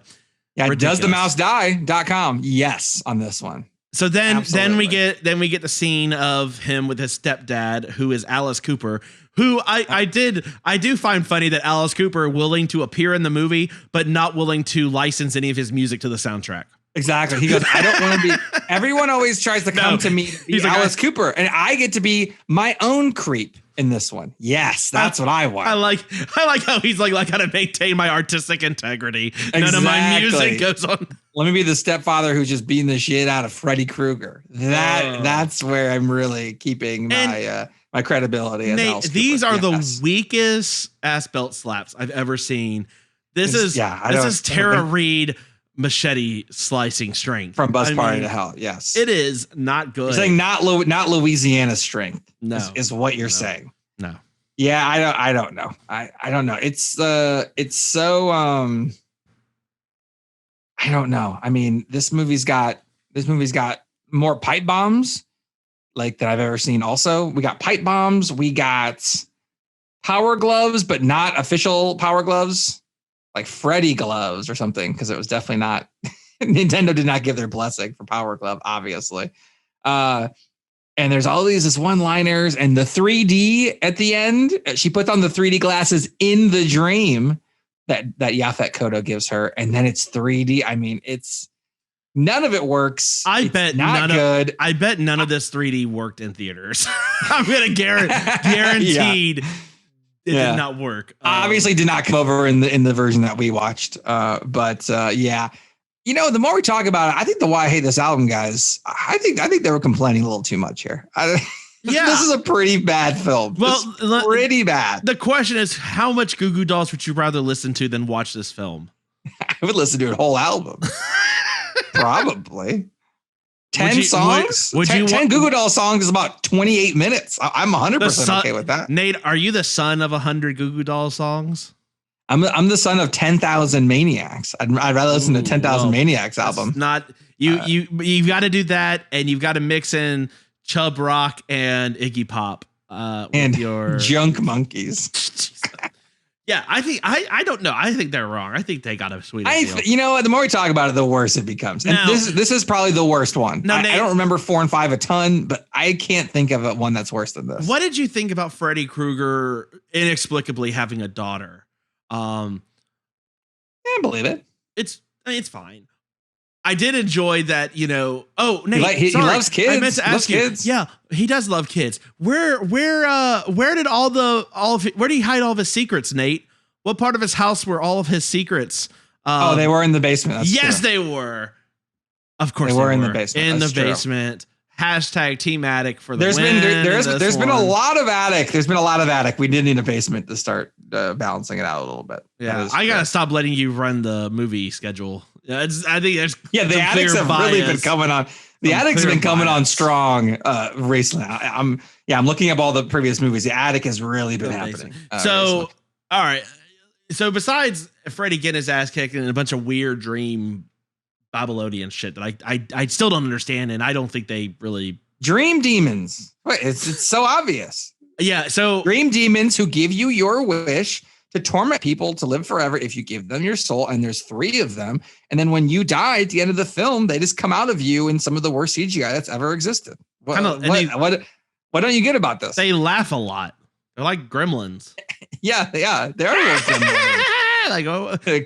Yeah, doesthemousedy.com. Yes, on this one. So then we get the scene of him with his stepdad, who is Alice Cooper, who I do find funny that Alice Cooper willing to appear in the movie, but not willing to license any of his music to the soundtrack. Exactly. He goes, I don't want to be. Everyone always tries to come to me, be Alice Cooper, and I get to be my own creep in this one. Yes, that's what I want. I like how he's like, I gotta maintain my artistic integrity. Exactly. None of my music goes on. Let me be the stepfather who's just beating the shit out of Freddy Krueger. That's where I'm really keeping my credibility. Nate, these are the weakest ass belt slaps I've ever seen. This is Tara Reid machete slicing strength from Bus Party to Hell. Yes, it is not good. You're saying not Louisiana strength. No, is what you're saying. No. Yeah, I don't know. I don't know. It's so I don't know. I mean, this movie's got more pipe bombs like that I've ever seen. Also, we got pipe bombs. We got power gloves, but not official power gloves, like Freddy gloves or something, because it was definitely not. Nintendo did not give their blessing for Power Glove, obviously. And there's all this one-liners and the 3D at the end. She puts on the 3D glasses in the dream that Yaphet Kotto gives her, and then it's 3D. I mean, none of it works. I bet none of this 3D worked in theaters. I'm gonna guaranteed it did not work. Obviously, did not come over in the version that we watched. But yeah. You know, the more we talk about it, I think the Why I Hate This Album guys, I think they were complaining a little too much here. This is a pretty bad film. Well, pretty bad. The question is, how much Goo Goo Dolls would you rather listen to than watch this film? I would listen to a whole album. Probably. 10 songs? 10 Goo Goo Dolls songs is about 28 minutes. I'm 100% okay with that. Nate, are you the son of 100 Goo Goo Dolls songs? I'm the son of 10,000 Maniacs. I'd rather listen to 10,000 Maniacs album. Not you've got to do that, and you've got to mix in Chub Rock and Iggy Pop and your Junk Monkeys. Yeah, I think I don't know. I think they're wrong. I think they got a sweet deal. You know what? The more we talk about it, the worse it becomes. And this is probably the worst one. I don't remember 4 and 5 a ton, but I can't think of one that's worse than this. What did you think about Freddy Krueger inexplicably having a daughter? I believe it. It's fine. I did enjoy that, you know. Oh, Nate, he loves kids. I meant to ask you. Yeah, he does love kids. Where did where did he hide all of his secrets, Nate? What part of his house were all of his secrets? They were in the basement. That's yes, true. they were. Of course, they were in the basement. In That's the true. basement. Hashtag Team Attic for the there's win. There's been a lot of attic. There's been a lot of attic. We did need a basement to start balancing it out a little bit. Yeah, I gotta stop letting you run the movie schedule. I think there's the attics have really been coming on. The attics have been coming on strong recently. I'm looking up all the previous movies. The attic has really been happening. All right. So besides Freddy getting his ass kicked and a bunch of weird dream Babylonian shit that I still don't understand, and I don't think they really dream demons. It's so obvious. Yeah, so dream demons who give you your wish to torment people to live forever if you give them your soul, and there's 3 of them. And then when you die at the end of the film, they just come out of you in some of the worst CGI that's ever existed. What don't you get about this? They laugh a lot. They're like gremlins. Yeah, they are little gremlins. Like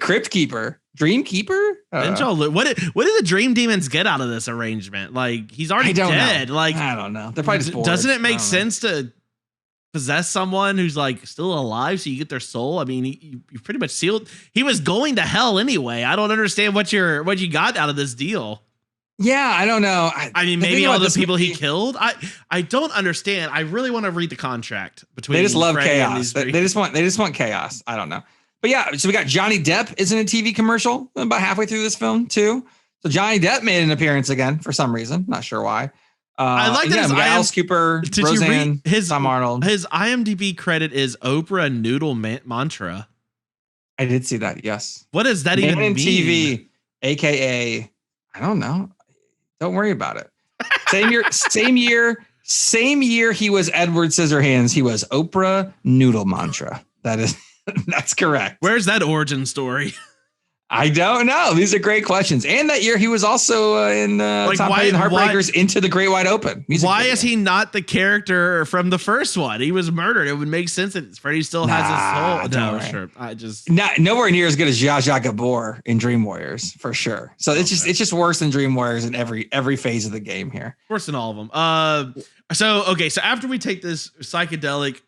Crypt Keeper. Dream Keeper? What did the Dream Demons get out of this arrangement? Like, he's already dead. Know. Like, I don't know. They're probably just bored. Doesn't it make sense to possess someone who's like still alive so you get their soul? I mean, you pretty much sealed. He was going to hell anyway. I don't understand what you got out of this deal. Yeah, I don't know. I mean, maybe all the people he killed. I don't understand. I really want to read the contract between. They just love Freddy chaos. They just want chaos. I don't know. But yeah, so we got Johnny Depp is in a TV commercial about halfway through this film too. So Johnny Depp made an appearance again for some reason. Not sure why. I like that. Alice Cooper, Roseanne, Tom Arnold. His IMDb credit is Oprah Noodle Mantra. I did see that. Yes. What does that even mean? TV, AKA, I don't know. Don't worry about it. Same year. He was Edward Scissorhands. He was Oprah Noodle Mantra. That's correct. Where's that origin story? I don't know. These are great questions. And that year he was also in Tom Petty and the Heartbreakers Into the Great Wide Open. Why is he not the character from the first one? He was murdered. It would make sense that Freddy still has his soul. No, sure. Nowhere near as good as Zsa Zsa Gabor in Dream Warriors for sure. So it's just worse than Dream Warriors in every phase of the game here. Worse than all of them. So after we take this psychedelic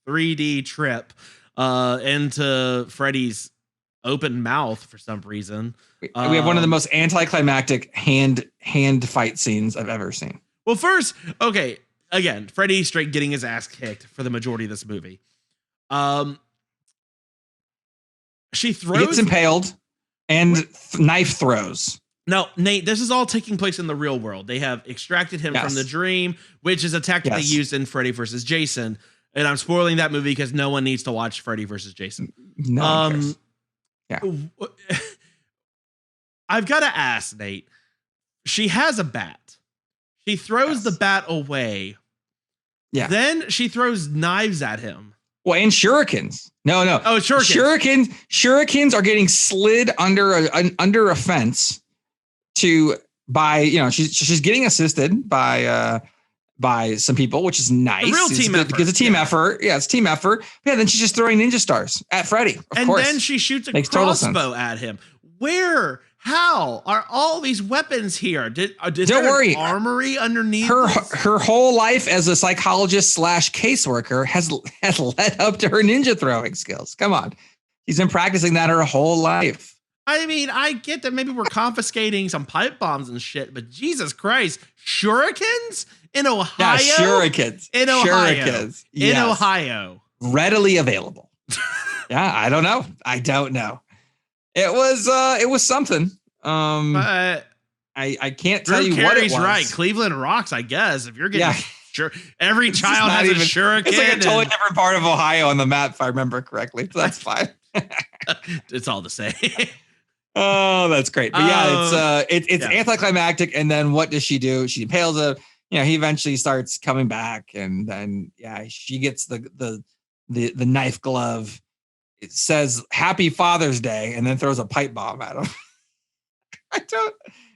3D trip into Freddy's open mouth for some reason, we have one of the most anticlimactic hand fight scenes I've ever seen. Well, first, again, Freddy straight getting his ass kicked for the majority of this movie. She throws, he gets impaled, and knife throws. No, Nate, this is all taking place in the real world. They have extracted him from the dream, which is a tactic they used in Freddy vs. Jason. And I'm spoiling that movie because no one needs to watch Freddy vs. Jason. No. Yeah. I've got to ask, Nate. She has a bat. She throws the bat away. Yeah. Then she throws knives at him. Well, and shurikens. No. Oh, shurikens. Shurikens are getting slid under a fence she's getting assisted by some people, which is nice. A real team effort. Because it's a team effort. Yeah, it's a team effort. Yeah, then she's just throwing ninja stars at Freddy. Of course. Then she shoots a Makes total crossbow at him. Where? How are all these weapons here? Don't worry. An armory underneath her whole life as a psychologist / caseworker has led up to her ninja throwing skills. Come on. She's been practicing that her whole life. I mean, I get that maybe we're confiscating some pipe bombs and shit, but Jesus Christ, shurikens in Ohio? Yeah, shurikens. In Ohio. Shurikens. In Ohio. Readily available. Yeah, I don't know. It was something. I can't tell you what it was. Right. Cleveland rocks, I guess. If you're getting sure every child has a shuriken. It's like a totally different part of Ohio on the map, if I remember correctly. So that's fine. It's all the same. Oh, that's great. But yeah, it's anticlimactic. And then what does she do? She impales him. He eventually starts coming back, and then she gets the knife glove. It says Happy Father's Day and then throws a pipe bomb at him.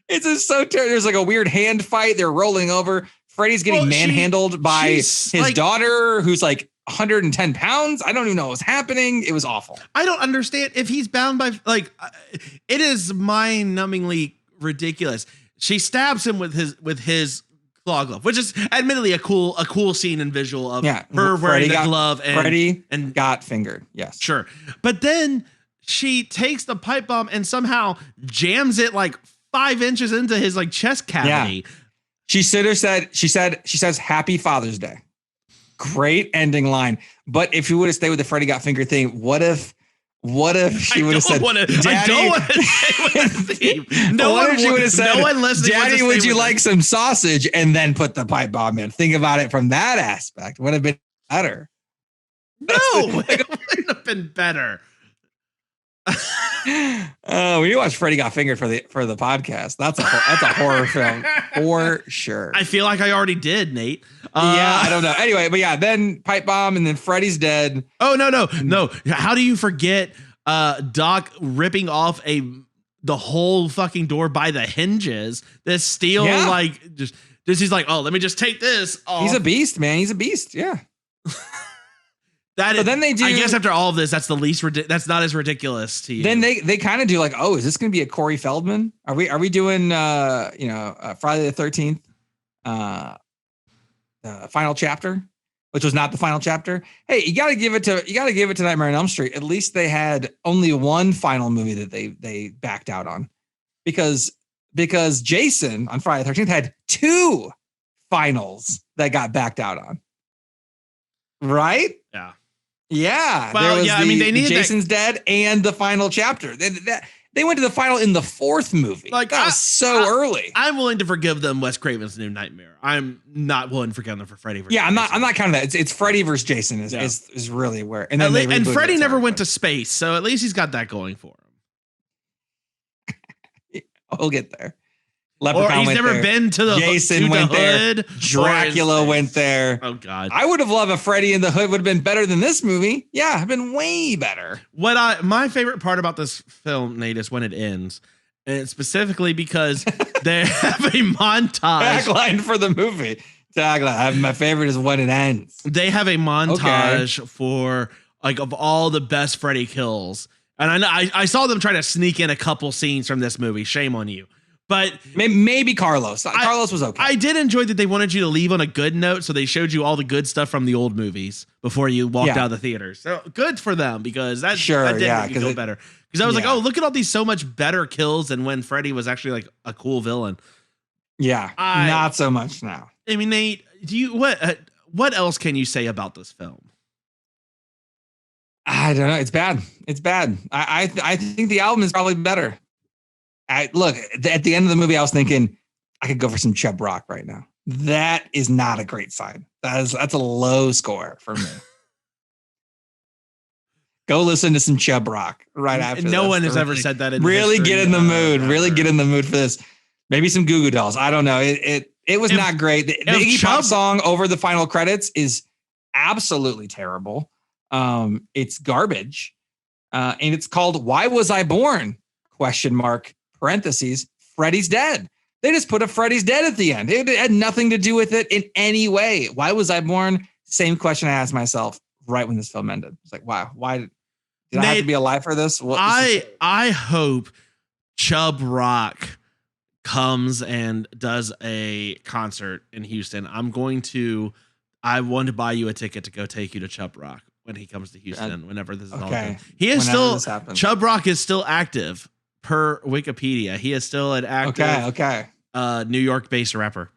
It's just so terrible. There's like a weird hand fight. They're rolling over. Freddy's getting manhandled by his daughter, who's like 110 pounds. I don't even know what's happening. It was awful. I don't understand if he's bound by it is mind-numbingly ridiculous. She stabs him with his claw glove, which is admittedly a cool scene and visual of her wearing the glove and Freddy got fingered. Yes. Sure. But then she takes the pipe bomb and somehow jams it like 5 inches into his like chest cavity. Yeah. She says Happy Father's Day. Great ending line. But if you would have stayed with the Freddy got fingered thing, what if she would have said, Daddy, I don't want to stay with the theme. What if she would have said, no one listening, Daddy, would you like some sausage? And then put the pipe bomb in. Think about it from that aspect. Would have been better. No, it wouldn't have been better. We need to watch Freddy Got Fingered for the podcast. That's a horror film for sure. I feel like I already did, Nate. I don't know. Anyway, but yeah, then pipe bomb and then Freddy's dead. Oh no! How do you forget Doc ripping off the whole fucking door by the hinges? This steel just he's like, oh, let me just take this off. He's a beast, man. He's a beast. Yeah. Then they do. I guess after all of this, that's the least. That's not as ridiculous to you. Then they kind of do like, oh, is this going to be a Corey Feldman? Are we doing Friday the 13th, final chapter, which was not the final chapter. Hey, you got to give it to Nightmare on Elm Street. At least they had only one final movie that they backed out on, because Jason on Friday the 13th had 2 finals that got backed out on. Right? Yeah. Yeah. Well, they needed Jason's dead and the final chapter. They went to the final in the 4th movie. Like that was so early. I'm willing to forgive them Wes Craven's New Nightmare. I'm not willing to forgive them for Freddy. I'm not counting that. It's Freddy versus Jason is really where. And then and Freddy never went to space, so at least he's got that going for him. We'll get there. Leprechaun or he's never there. Been to the Jason to went the there. Hood, Dracula went there. Oh God! I would have loved a Freddy in the Hood would have been better than this movie. Yeah, have been way better. My favorite part about this film, Nate, is when it ends, and specifically because they have a montage. Tagline for the movie. Tagline. My favorite is when it ends. They have a montage for of all the best Freddy kills, and I know I saw them try to sneak in a couple scenes from this movie. Shame on you. But maybe Carlos. Carlos was okay. I did enjoy that they wanted you to leave on a good note, so they showed you all the good stuff from the old movies before you walked out of the theater. So good for them, because that did make me feel better. Because I was like, oh, look at all these so much better kills than when Freddy was actually like a cool villain. Yeah, not so much now. I mean, Nate, what else can you say about this film? I don't know. It's bad. It's bad. I think the album is probably better. Look, at the end of the movie, I was thinking I could go for some Chub Rock right now. That is not a great sign. That's a low score for me. Go listen to some Chub Rock right after. No this. one has Really- ever said that. Really get in the mood. Really get in the mood for this. Maybe some Goo Goo Dolls. I don't know. It was not great. The Iggy Pop song over the final credits is absolutely terrible. It's garbage. And it's called "Why Was I Born?" ? Parentheses. Freddy's dead. They just put a Freddy's dead at the end. It had nothing to do with it in any way. Why was I born? Same question I asked myself right when this film ended. It's like, wow, why did I have to be alive for this? I hope Chub Rock comes and does a concert in Houston. I want to buy you a ticket to go take you to Chub Rock when he comes to Houston, whenever this is all done. Chub Rock is still active per Wikipedia. He is still an active New York-based rapper.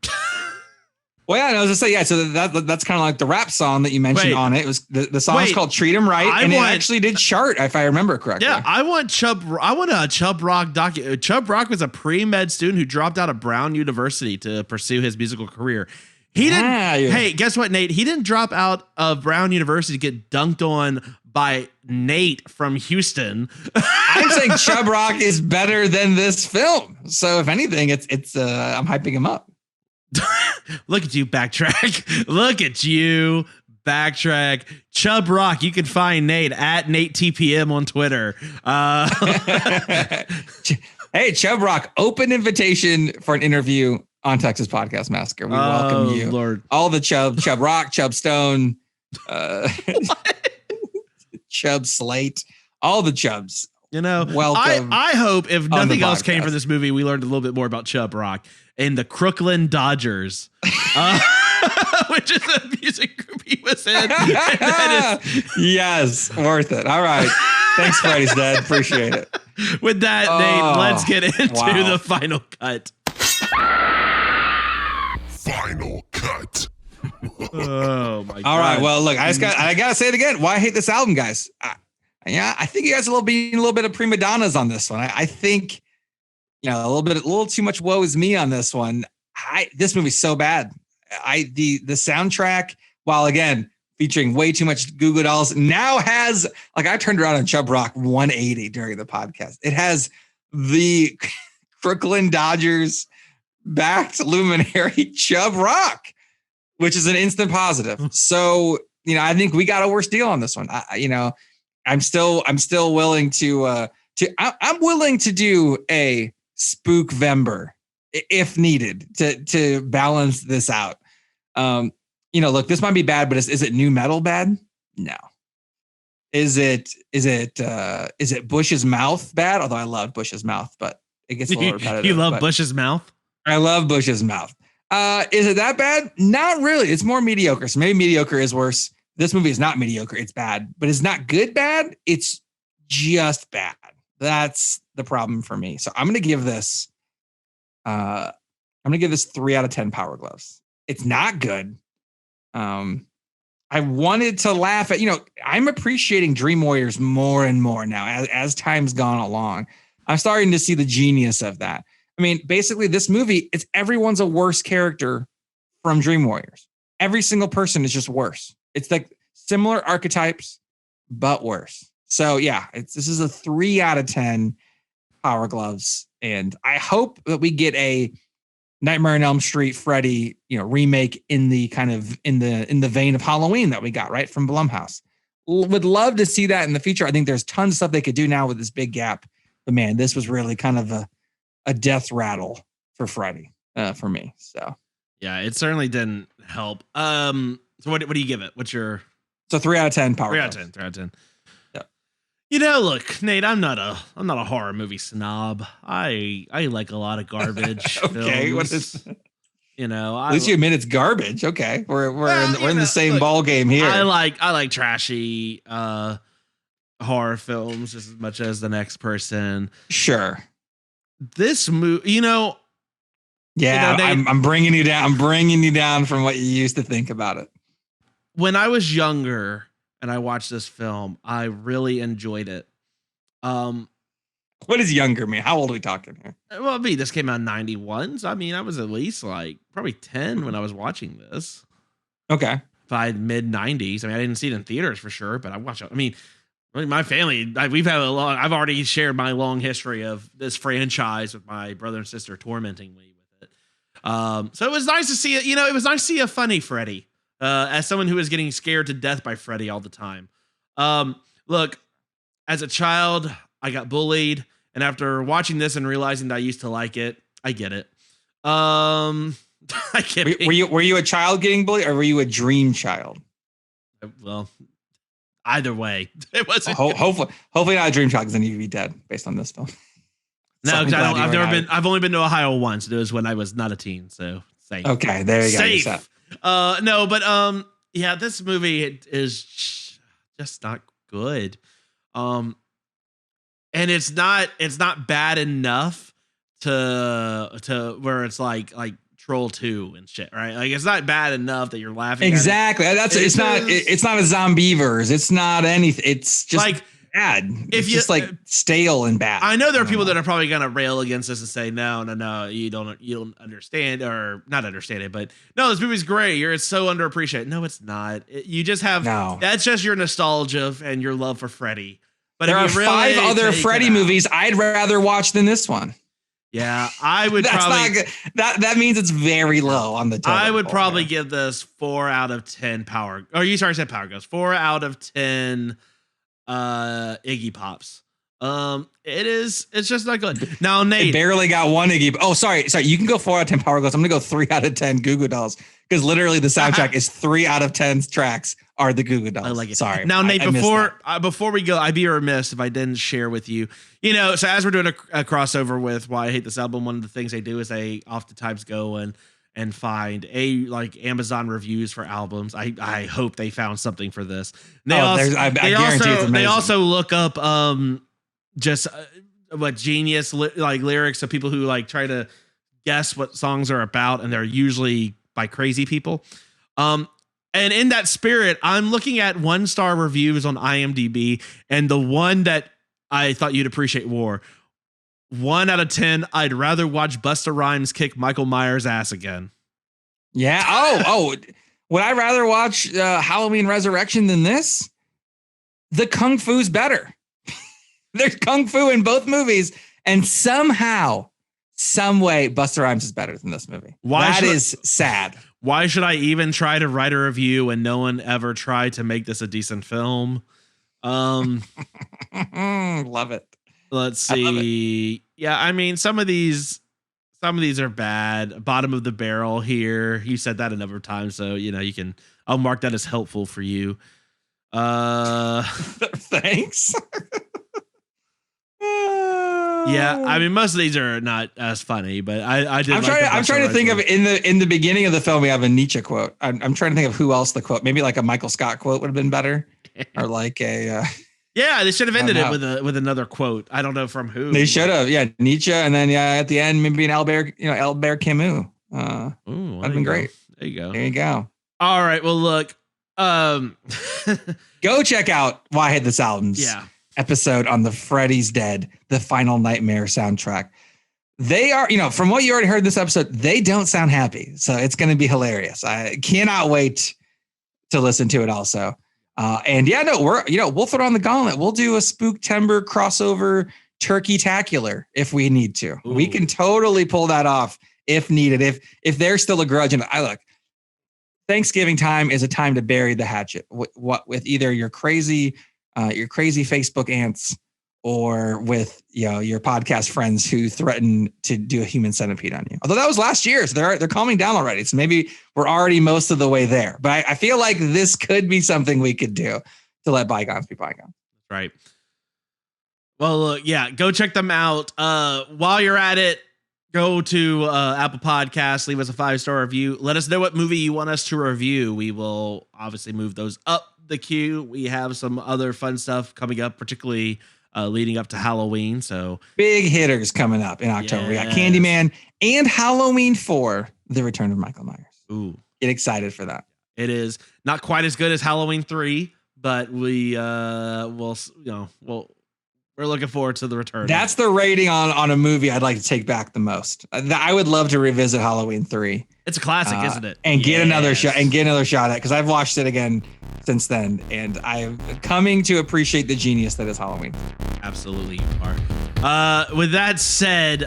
Well, yeah, I was gonna say, yeah. So that's kind of like the rap song that you mentioned on it. It was the song's called "Treat 'Em Right," and it actually did chart, if I remember correctly. Yeah, I want a Chub Rock docu. Chub Rock was a pre-med student who dropped out of Brown University to pursue his musical career. He didn't. Hey, guess what, Nate? He didn't drop out of Brown University to get dunked on by Nate from Houston. I'm saying Chub Rock is better than this film. So if anything, it's I'm hyping him up. Look at you backtrack. Look at you backtrack. Chub Rock. You can find Nate at NateTPM on Twitter. Hey, Chub Rock, open invitation for an interview on Texas Podcast Massacre. We welcome you. Lord. All the Chub Rock, Chub Stone, Chub Slate, all the Chubs. Welcome. I hope if nothing else came from this movie, we learned a little bit more about Chub Rock and the Crooklyn Dodgers, which is a music group he was in. Yes, worth it. All right. Thanks, Freddy's Dead. Appreciate it. With that, Nate, let's get into the final cut. Final cut. Oh my god! All right. Well, look, I gotta say it again. Why I hate this album, guys? I think you guys are being a little bit of prima donnas on this one. I think, a little too much woe is me on this one. This movie's so bad. The soundtrack, while again featuring way too much Goo Goo Dolls, now has, I turned around on Chub Rock 180 during the podcast. It has the Crooklyn Dodgers backed luminary Chub Rock, which is an instant positive. So, I think we got a worse deal on this one. I'm still willing to I'm willing to do a Spookvember if needed to balance this out. Look, this might be bad, but is it new metal bad? No. Is it Bush's Mouth bad? Although I love Bush's Mouth, but it gets a little repetitive. You love Bush's Mouth? I love Bush's Mouth. Is it that bad? Not really. It's more mediocre. So maybe mediocre is worse. This movie is not mediocre. It's bad, but it's not good bad. It's just bad. That's the problem for me. So I'm going to give this 3 out of 10 Power Gloves. It's not good. I wanted to laugh at, I'm appreciating Dream Warriors more and more now as time's gone along. I'm starting to see the genius of that. I mean, basically this movie, it's everyone's a worse character from Dream Warriors. Every single person is just worse. It's like similar archetypes, but worse. So yeah, this is a 3 out of 10 Power Gloves. And I hope that we get a Nightmare on Elm Street Freddy, remake in the kind of in the vein of Halloween that we got right from Blumhouse. Would love to see that in the future. I think there's tons of stuff they could do now with this big gap. But man, this was really kind of a death rattle for Freddy for me. So yeah, it certainly didn't help. So what do you give it? What's your? So 3 out of 10 Power. 3 out of 10. 3 out of 10. Yeah. Look, Nate, I'm not a horror movie snob. I like a lot of garbage. Okay, films. what is? At least you admit it's garbage. Okay, we're in the same ball game here. I like trashy horror films just as much as the next person. Sure. This movie, Yeah, I'm bringing you down. I'm bringing you down from what you used to think about it. When I was younger and I watched this film, I really enjoyed it. What does younger mean? How old are we talking here? Well, this came out in 91. So, I was at least probably 10 when I was watching this. Okay. By mid 90s. I didn't see it in theaters for sure, but I watched it. I mean, my family, I've already shared my long history of this franchise with my brother and sister tormenting me with it. So it was nice to see it. It was nice to see a funny Freddy, as someone who is getting scared to death by Freddy all the time. Look, as a child, I got bullied. And after watching this and realizing that I used to like it, I get it. I can't. Were you a child getting bullied, or were you a dream child? Well, either way, it wasn't. Hopefully not a dream child, because then you'd be dead based on this film. No, because I've only been to Ohio once. It was when I was not a teen, so safe. Okay, there you go. Safe. No, but yeah, this movie is just not good. And it's not bad enough to where it's like Troll 2 and shit, right? Like, it's not bad enough that you're laughing. Exactly. It's not a Zombievers. It's not anything. It's just like bad. It's just like stale and bad. I know there are people that are probably gonna rail against this and say, no, you don't understand, or not understand it, but no, this movie's great. It's so underappreciated. No, it's not. You just have that's just your nostalgia and your love for Freddy. But there are really 5 other Freddy movies I'd rather watch than this one. Yeah, I would probably. That means it's very low on the total. I would probably give this 4 out of 10 power. Oh, you said Power Ghost. 4 out of 10 Iggy Pops. It's just not good. Now, Nate, it barely got 1 Iggy. Oh, sorry. You can go 4 out of 10 Power Ghosts. I'm gonna go 3 out of 10 Goo Goo Dolls, because literally the soundtrack is 3 out of 10 tracks are the Goo Goo Dolls. I like it. Sorry. Now, Nate, before we go, I'd be remiss if I didn't share with you. So as we're doing a crossover with Why I Hate This Album, one of the things they do is they oftentimes go and find Amazon reviews for albums. I hope they found something for this. I guarantee it's amazing. They also look up just what genius lyrics of people who try to guess what songs are about, and they're usually by crazy people. And in that spirit, I'm looking at 1-star reviews on IMDb, and the one that I thought you'd appreciate more. 1 out of 10. I'd rather watch Busta Rhymes kick Michael Myers' ass again. Yeah. Oh. Would I rather watch Halloween Resurrection than this? The Kung Fu's better. There's Kung Fu in both movies, and somehow, some way, Busta Rhymes is better than this movie. That is sad. Why should I even try to write a review when no one ever tried to make this a decent film? Love it. Let's see. Yeah, I mean, some of these are bad. Bottom of the barrel here. You said that a number of times, so I'll mark that as helpful for you. Thanks. Yeah, I mean, most of these are not as funny, but I did. I'm trying to think of in the beginning of the film we have a Nietzsche quote. I'm trying to think of who else the quote. Maybe like a Michael Scott quote would have been better, or like a. Yeah, they should have ended it with another quote. I don't know from who. They should have. Yeah, Nietzsche, and then at the end maybe an Albert Camus. That'd been great. There you go. There you go. All right. Well, look. Go check out Why I Hate This Album's episode on the Freddy's Dead, the Final Nightmare soundtrack. They are, from what you already heard this episode, they don't sound happy. So it's going to be hilarious. I cannot wait to listen to it also. We'll throw on the gauntlet. We'll do a Spooktember crossover Turkey-tacular if we need to. Ooh. We can totally pull that off if needed. If there's still a grudge, and Thanksgiving time is a time to bury the hatchet. With either your crazy Facebook aunts or with your podcast friends who threaten to do a human centipede on you. Although that was last year, so they're calming down already. So maybe we're already most of the way there. But I feel like this could be something we could do to let bygones be bygones. Right. Well, go check them out. While you're at it, go to Apple Podcasts, leave us a 5-star review. Let us know what movie you want us to review. We will obviously move those up the queue. We have some other fun stuff coming up, particularly leading up to Halloween. So big hitters coming up in October. Yes. We got Candyman and Halloween 4, The Return of Michael Myers. Ooh. Get excited for that. It is not quite as good as Halloween 3, but we'll We're looking forward to the return. That's the rating on a movie I'd like to take back the most. I would love to revisit Halloween 3. It's a classic, isn't it? And get another shot at it because I've watched it again since then, and I'm coming to appreciate the genius that is Halloween. Absolutely, you are. With that said,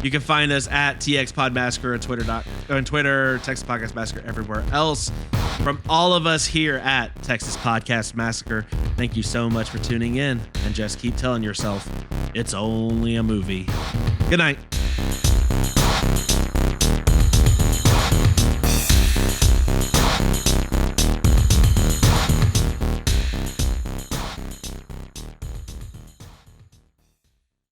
you can find us at TX Pod Massacre on Twitter, Texas Podcast Massacre, everywhere else. From all of us here at Texas Podcast Massacre, thank you so much for tuning in, and just keep telling yourself it's only a movie. Good night.